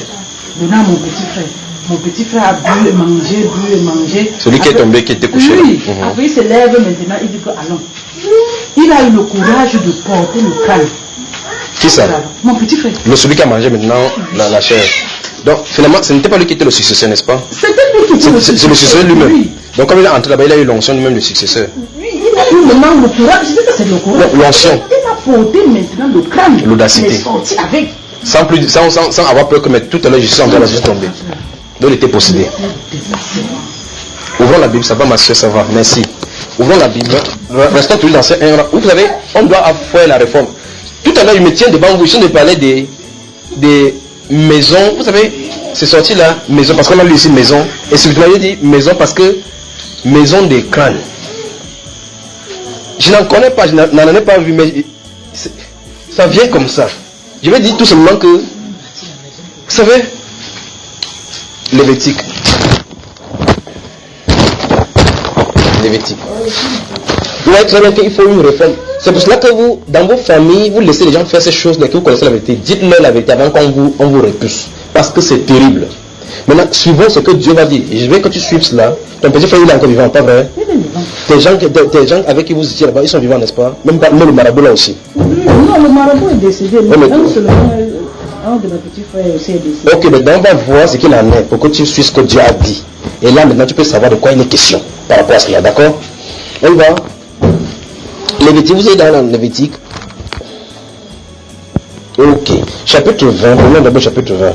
Maintenant, mon petit frère. Mon petit frère a bu et mangé. Celui qui est tombé, qui était couché. Oui, après il se lève maintenant, il dit que allons. Il a eu le courage de porter le crâne. Qui ça? Mon petit frère. Celui qui a mangé maintenant la chair. Donc finalement, ce n'était pas lui qui était le successeur, n'est-ce pas? C'était lui qui était le successeur. C'est le successeur lui-même. Oui. Donc comme il est entré là-bas, il a eu l'onction lui-même du successeur. Oui, il a eu maintenant le courage. Je sais que c'est le courage. L'onction. Il a porté maintenant le crâne. L'audacité. Il est sorti avec. Sans avoir peur que mais tout à l'heure je suis en train de tomber. Donc il était possédé. Ouvrons la Bible, ça va ma soeur, ça va. Merci. Ouvrons la Bible. Restons toujours dans ces 1. Vous savez, on doit faire la réforme. Tout à l'heure, il me tient devant vous. Je suis de parler des maisons. Vous savez, c'est sorti là, maison, parce qu'on a lu ici maison. Et si vous m'avez dit maison, parce que maison des crânes. Je n'en connais pas, je n'en ai pas vu, mais ça vient comme ça. Je vais dire tout simplement que, vous savez, Lévitique. Vous voyez très bien qu'il faut une réforme. C'est pour cela que vous, dans vos familles, vous laissez les gens faire ces choses-là, que vous connaissez la vérité. Dites-leur la vérité avant qu'on vous repousse. Parce que c'est terrible. Maintenant, suivons ce que Dieu va dire. Et je veux que tu suives cela. Ton petit frère, il est encore vivant, pas vrai? Tes gens avec qui vous étiez là-bas, ils sont vivants, n'est-ce pas? Même le marabout là aussi. Non, le marabout est décédé. Un de mes petits frères aussi est décédé. Ok, maintenant on va voir ce qu'il en est pour que tu suives ce que Dieu a dit. Et là, maintenant, tu peux savoir de quoi il est question par rapport à cela, d'accord? On va. Lévitique, vous êtes dans la Lévitique. Ok. Chapitre 20, prenons d'abord chapitre 20.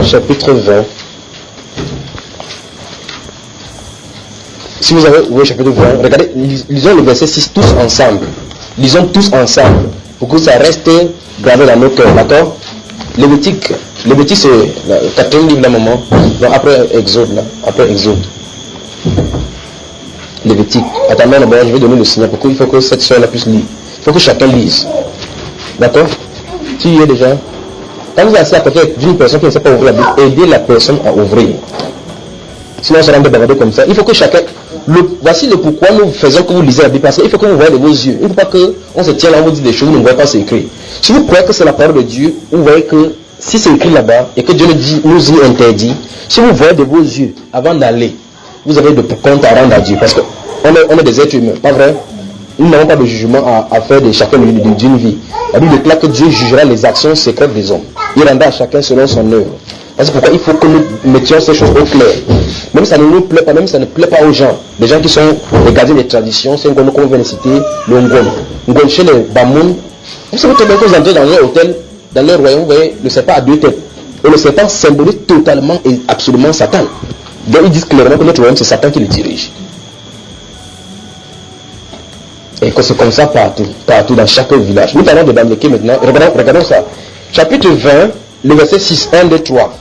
Chapitre 20. Si vous avez ouvert chapitre 20, regardez, lisons le verset 6 tous ensemble. Lisons tous ensemble pour que ça reste gravé dans nos cœurs, d'accord? Lévitique, c'est le 4e livre d'un moment. Donc après Exode, là. Après Exode. Lévitique. Attendez d'abord, je vais donner le signal parce qu'il faut que cette soeur-là puisse lire. Il faut que chacun lise. D'accord? Tu y es déjà? Quand vous êtes assis à côté d'une personne qui ne sait pas ouvrir la Bible, aidez la personne à ouvrir. Sinon on se rend bavarder comme ça. Il faut que chacun... voici le pourquoi nous faisons que vous lisez la Bible. Parce qu'il faut que vous voyez de vos yeux. Il ne faut pas qu'on se tienne là, on vous dit des choses, vous ne voyez pas c'est écrit. Si vous croyez que c'est la parole de Dieu, vous voyez que si c'est écrit là-bas et que Dieu nous y interdit, si vous voyez de vos yeux avant d'aller, vous avez de compte à rendre à Dieu. Parce qu'on est des êtres humains, pas vrai? Nous n'avons pas de jugement à faire de chacun d'une vie. La Bible déclare que Dieu jugera les actions secrètes des hommes. Il rendra à chacun selon son œuvre. C'est pourquoi il faut que nous mettions ces choses au clair. Même ça ne nous plaît pas, même ça ne plaît pas aux gens. Les gens qui sont les gardiens des traditions, c'est Ngono qu'on vient de citer, le Ngon. Ngon chez les Bamoun. Vous savez très bien que vous entrez dans leur hôtel, dans leur royaume, vous voyez le serpent à 2 têtes. Et le serpent symbolise totalement et absolument Satan. Donc ils disent clairement que notre royaume c'est Satan qui le dirige. Et que c'est comme ça partout, dans chaque village. Nous parlons de Bamleke maintenant. Regardons ça. Chapitre 20, le verset 6, 1, 2, 3.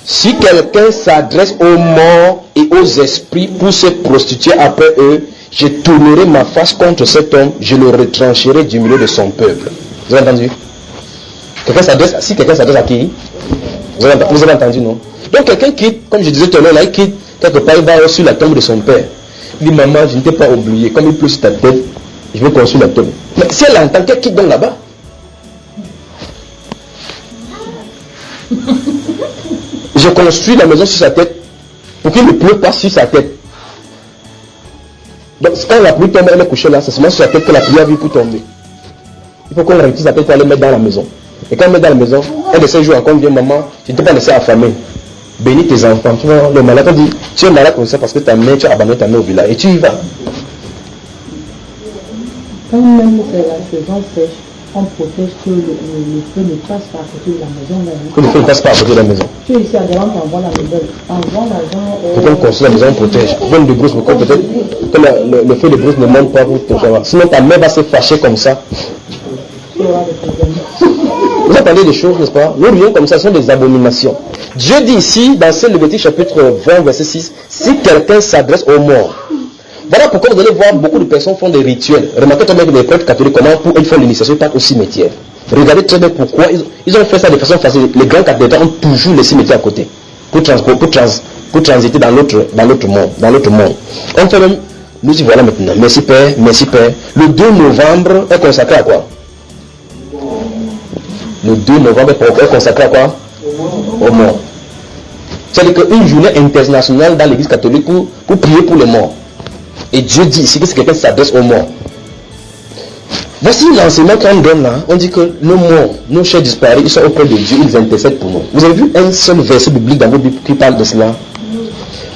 Si quelqu'un s'adresse aux morts et aux esprits pour se prostituer après eux, je tournerai ma face contre cet homme, je le retrancherai du milieu de son peuple. Vous avez entendu? Si quelqu'un s'adresse à qui? Vous avez entendu, non? Donc quelqu'un quitte, comme je disais tout à l'heure, il quitte quelque part, il va sur la tombe de son père. Il dit, maman, je ne t'ai pas oublié, comme il pleut sur ta tête, je veux construire la tombe. Mais si elle entend, qu'elle quitte donc là-bas. Je construis la maison sur sa tête pour qu'il ne pleuve pas sur sa tête. Donc quand la pluie tombe, elle est couchée là, c'est seulement sur sa tête que la pluie a vu pour tomber. Il faut qu'on rectifie sa tête pour aller mettre dans la maison. Et quand elle met dans la maison, elle essaie de jouer encore, vient maman, tu ne t'es pas laissé affamer. Bénis tes enfants. Tu vois, le malade dit, tu es malade comme ça parce que ta mère, tu as abandonné ta mère au village. Et tu y vas. Quand même c'est la saison sèche, on protège que le feu ne passe pas à côté de la maison. Que le feu ne passe pas à côté de la maison. Tu es ici à Galant, on voit la maison. On voit l'argent. Faut qu'on construise la maison, on protège. Bonne de brousse, peut-être que le feu de brousse ne monte pas pour te faire. Sinon ta mère va se fâcher comme ça. Vous entendez des choses, n'est-ce pas? Nous rions comme ça, ce sont des abominations. Dieu dit ici, dans ce Lévitique chapitre 20, verset 6, si quelqu'un s'adresse aux morts. Voilà pourquoi vous allez voir beaucoup de personnes font des rituels. Remarquez très bien que les prêtres catholiques, comment ils font l'initiation, ils partent au cimetière. Regardez très bien pourquoi ils ont fait ça de façon facile. Les grands catholiques ont toujours les cimetières à côté pour transiter dans l'autre monde. On fait même, nous y voilà maintenant. Merci Père, merci Père. Le 2 novembre est consacré à quoi? Le 2 novembre est consacré à quoi? Aux morts. C'est-à-dire qu'une journée internationale dans l'église catholique pour prier pour les morts. Et Dieu dit ici que c'est quelqu'un qui s'adresse aux morts. Voici l'enseignement qu'on donne là. On dit que nos morts, nos chers disparus, ils sont auprès de Dieu, ils intercèdent pour nous. Vous avez vu un seul verset biblique dans votre Bible qui parle de cela?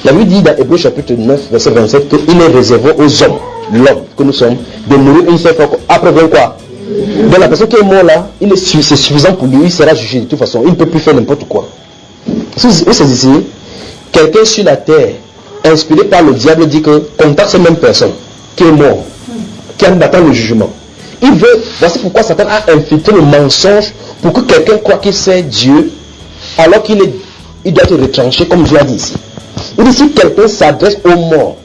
La Bible dit dans Hébreux chapitre 9, verset 27 qu'il est réservé aux hommes, l'homme que nous sommes, de mourir une seule fois après 20 quoi? Donc la personne qui est morte là, c'est suffisant pour lui, il sera jugé de toute façon, il ne peut plus faire n'importe quoi. Vous saisissez, quelqu'un sur la terre, inspiré par le diable, dit que contacte cette même personne qui est mort, qui attend le jugement. Il veut, voici pourquoi Satan a infiltré le mensonge pour que quelqu'un croit qu'il sait Dieu, alors qu'il doit être retranché, comme Dieu a dit ici. Il dit si quelqu'un s'adresse aux morts,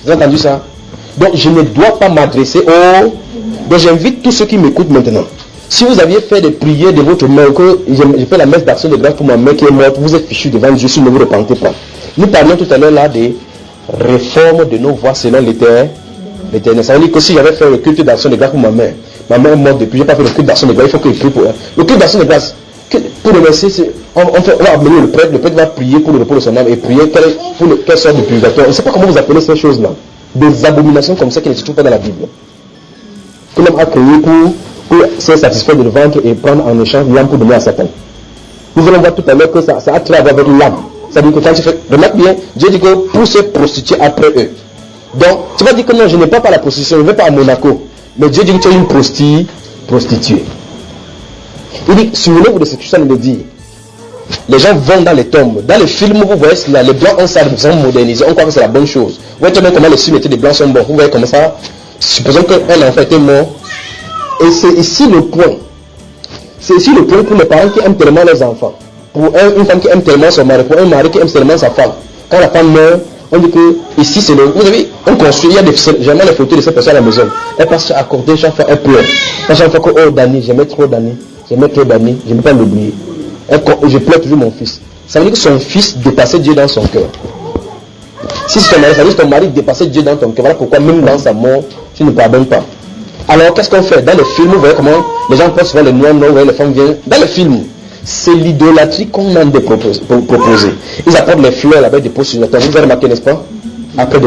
vous avez entendu ça? Donc je ne dois pas m'adresser aux... Donc j'invite tous ceux qui m'écoutent maintenant. Si vous aviez fait des prières de votre mère, que j'ai fait la messe d'action de grâce pour ma mère qui est morte, vous êtes fichu devant Dieu si vous ne vous repentez pas. Nous parlions tout à l'heure là des réformes de nos voies selon l'éternel. Ça veut dire que si j'avais fait le culte d'action de grâce pour ma mère est morte depuis, je n'ai pas fait le culte d'action de grâce, il faut que je prie pour elle. Le culte d'action de grâce, pour le remercier, on va amener le prêtre va prier pour le repos de son âme et prier quelle sorte de purgatoire. Je ne sais pas comment vous appelez ces choses-là. Des abominations comme ça qui ne se trouvent pas dans la Bible. Que l'homme a créé pour se satisfaire de le ventre et prendre en échange l'âme pour donner à Satan. Nous allons voir tout à l'heure que ça a trait avec l'âme. Ça veut dire que quand tu fais, remarque bien, Dieu dit que pour se prostituer après eux. Donc, tu vas dire que non, je n'ai pas la prostitution, je ne vais pas à Monaco. Mais Dieu dit que tu es une prostituée. Il dit, souvenez-vous de ce que ça nous dit. Les gens vont dans les tombes. Dans les films, vous voyez là, les blancs ont ça, ils sont modernisés, on croit que c'est la bonne chose. Vous voyez bien comment les cimetières des blancs sont bons. Vous voyez comment ça, supposons qu'un enfant était mort. Et c'est ici le point. C'est ici le point pour les parents qui aiment tellement leurs enfants. Pour une femme qui aime tellement son mari, pour un mari qui aime tellement sa femme. Quand la femme meurt, on dit que ici c'est le... Vous savez, on construit, il y a jamais les photos de cette personne à la maison. Elle passe à côté, chaque fois elle pleure. Chaque fois que, oh Dani, j'aimais trop Dani, je ne peux pas l'oublier. Je pleure toujours mon fils. Ça veut dire que son fils dépassait Dieu dans son cœur. Si c'est ton mari, ça veut dire que ton mari dépassait Dieu dans ton cœur. Voilà pourquoi même dans sa mort, tu ne pardonnes pas. Alors qu'est-ce qu'on fait? Dans les films, vous voyez comment les gens pensent souvent les noirs, vous voyez les femmes viennent. Dans les films, c'est l'idolâtrie qu'on a proposé. Ils apportent les fleurs là-bas, des déposent sur la terre. Vous avez remarqué, n'est-ce pas? Après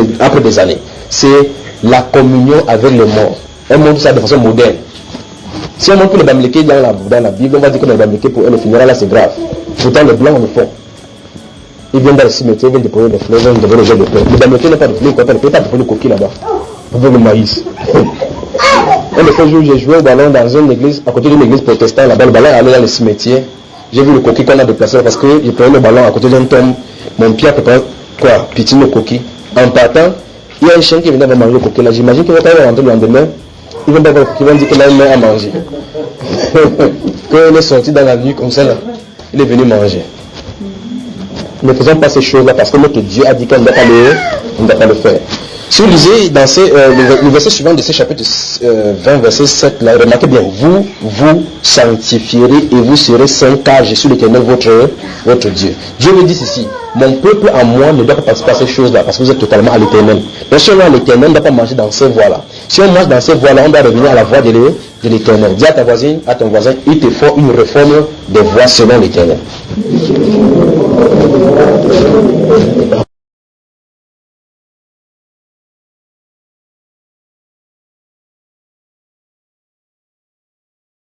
des années. C'est la communion avec les morts. On montre ça de façon moderne. Si on montre les Bamileke dans la Bible, on va dire que les Bamileke pour eux, le funérail là c'est grave. Pourtant les blancs le font. Ils viennent dans le cimetière, ils viennent déposer des fleurs, ils viennent déposer des fleurs. Les Bamileke n'ont pas de fleurs, ils ne peuvent pas déposer le coquille là-bas. Avec le maïs. Un des fois, j'ai joué au ballon dans une église, à côté d'une église protestante, là-bas, le ballon allait dans le cimetière. J'ai vu le coquille qu'on a déplacé parce que j'ai pris le ballon à côté d'un tombe. Mon pied a préparé quoi? Pitine le coquille. En partant, il y a un chien qui venait de manger le coquille là. J'imagine qu'il va pas rentrer le lendemain. Il va dire qu'il a une main à manger. Quand il est sorti dans la nuit comme ça là, il est venu manger. Ne faisons pas ces choses là parce que notre Dieu a dit qu'on ne doit pas le faire. Si vous lisez dans le verset suivant de ce chapitre 20, verset 7, là, remarquez bien, vous vous sanctifierez et vous serez saints car je suis l'Éternel votre Dieu. Dieu me dit ceci, mon peuple à moi ne doit pas participer à ces choses-là parce que vous êtes totalement à l'Éternel. Mais si on est à l'Éternel, on ne doit pas marcher dans ces voies-là. Si on marche dans ces voies-là, on doit revenir à la voie de l'Éternel. Dis à ta voisine, à ton voisin, il te faut une réforme des voies selon l'Éternel.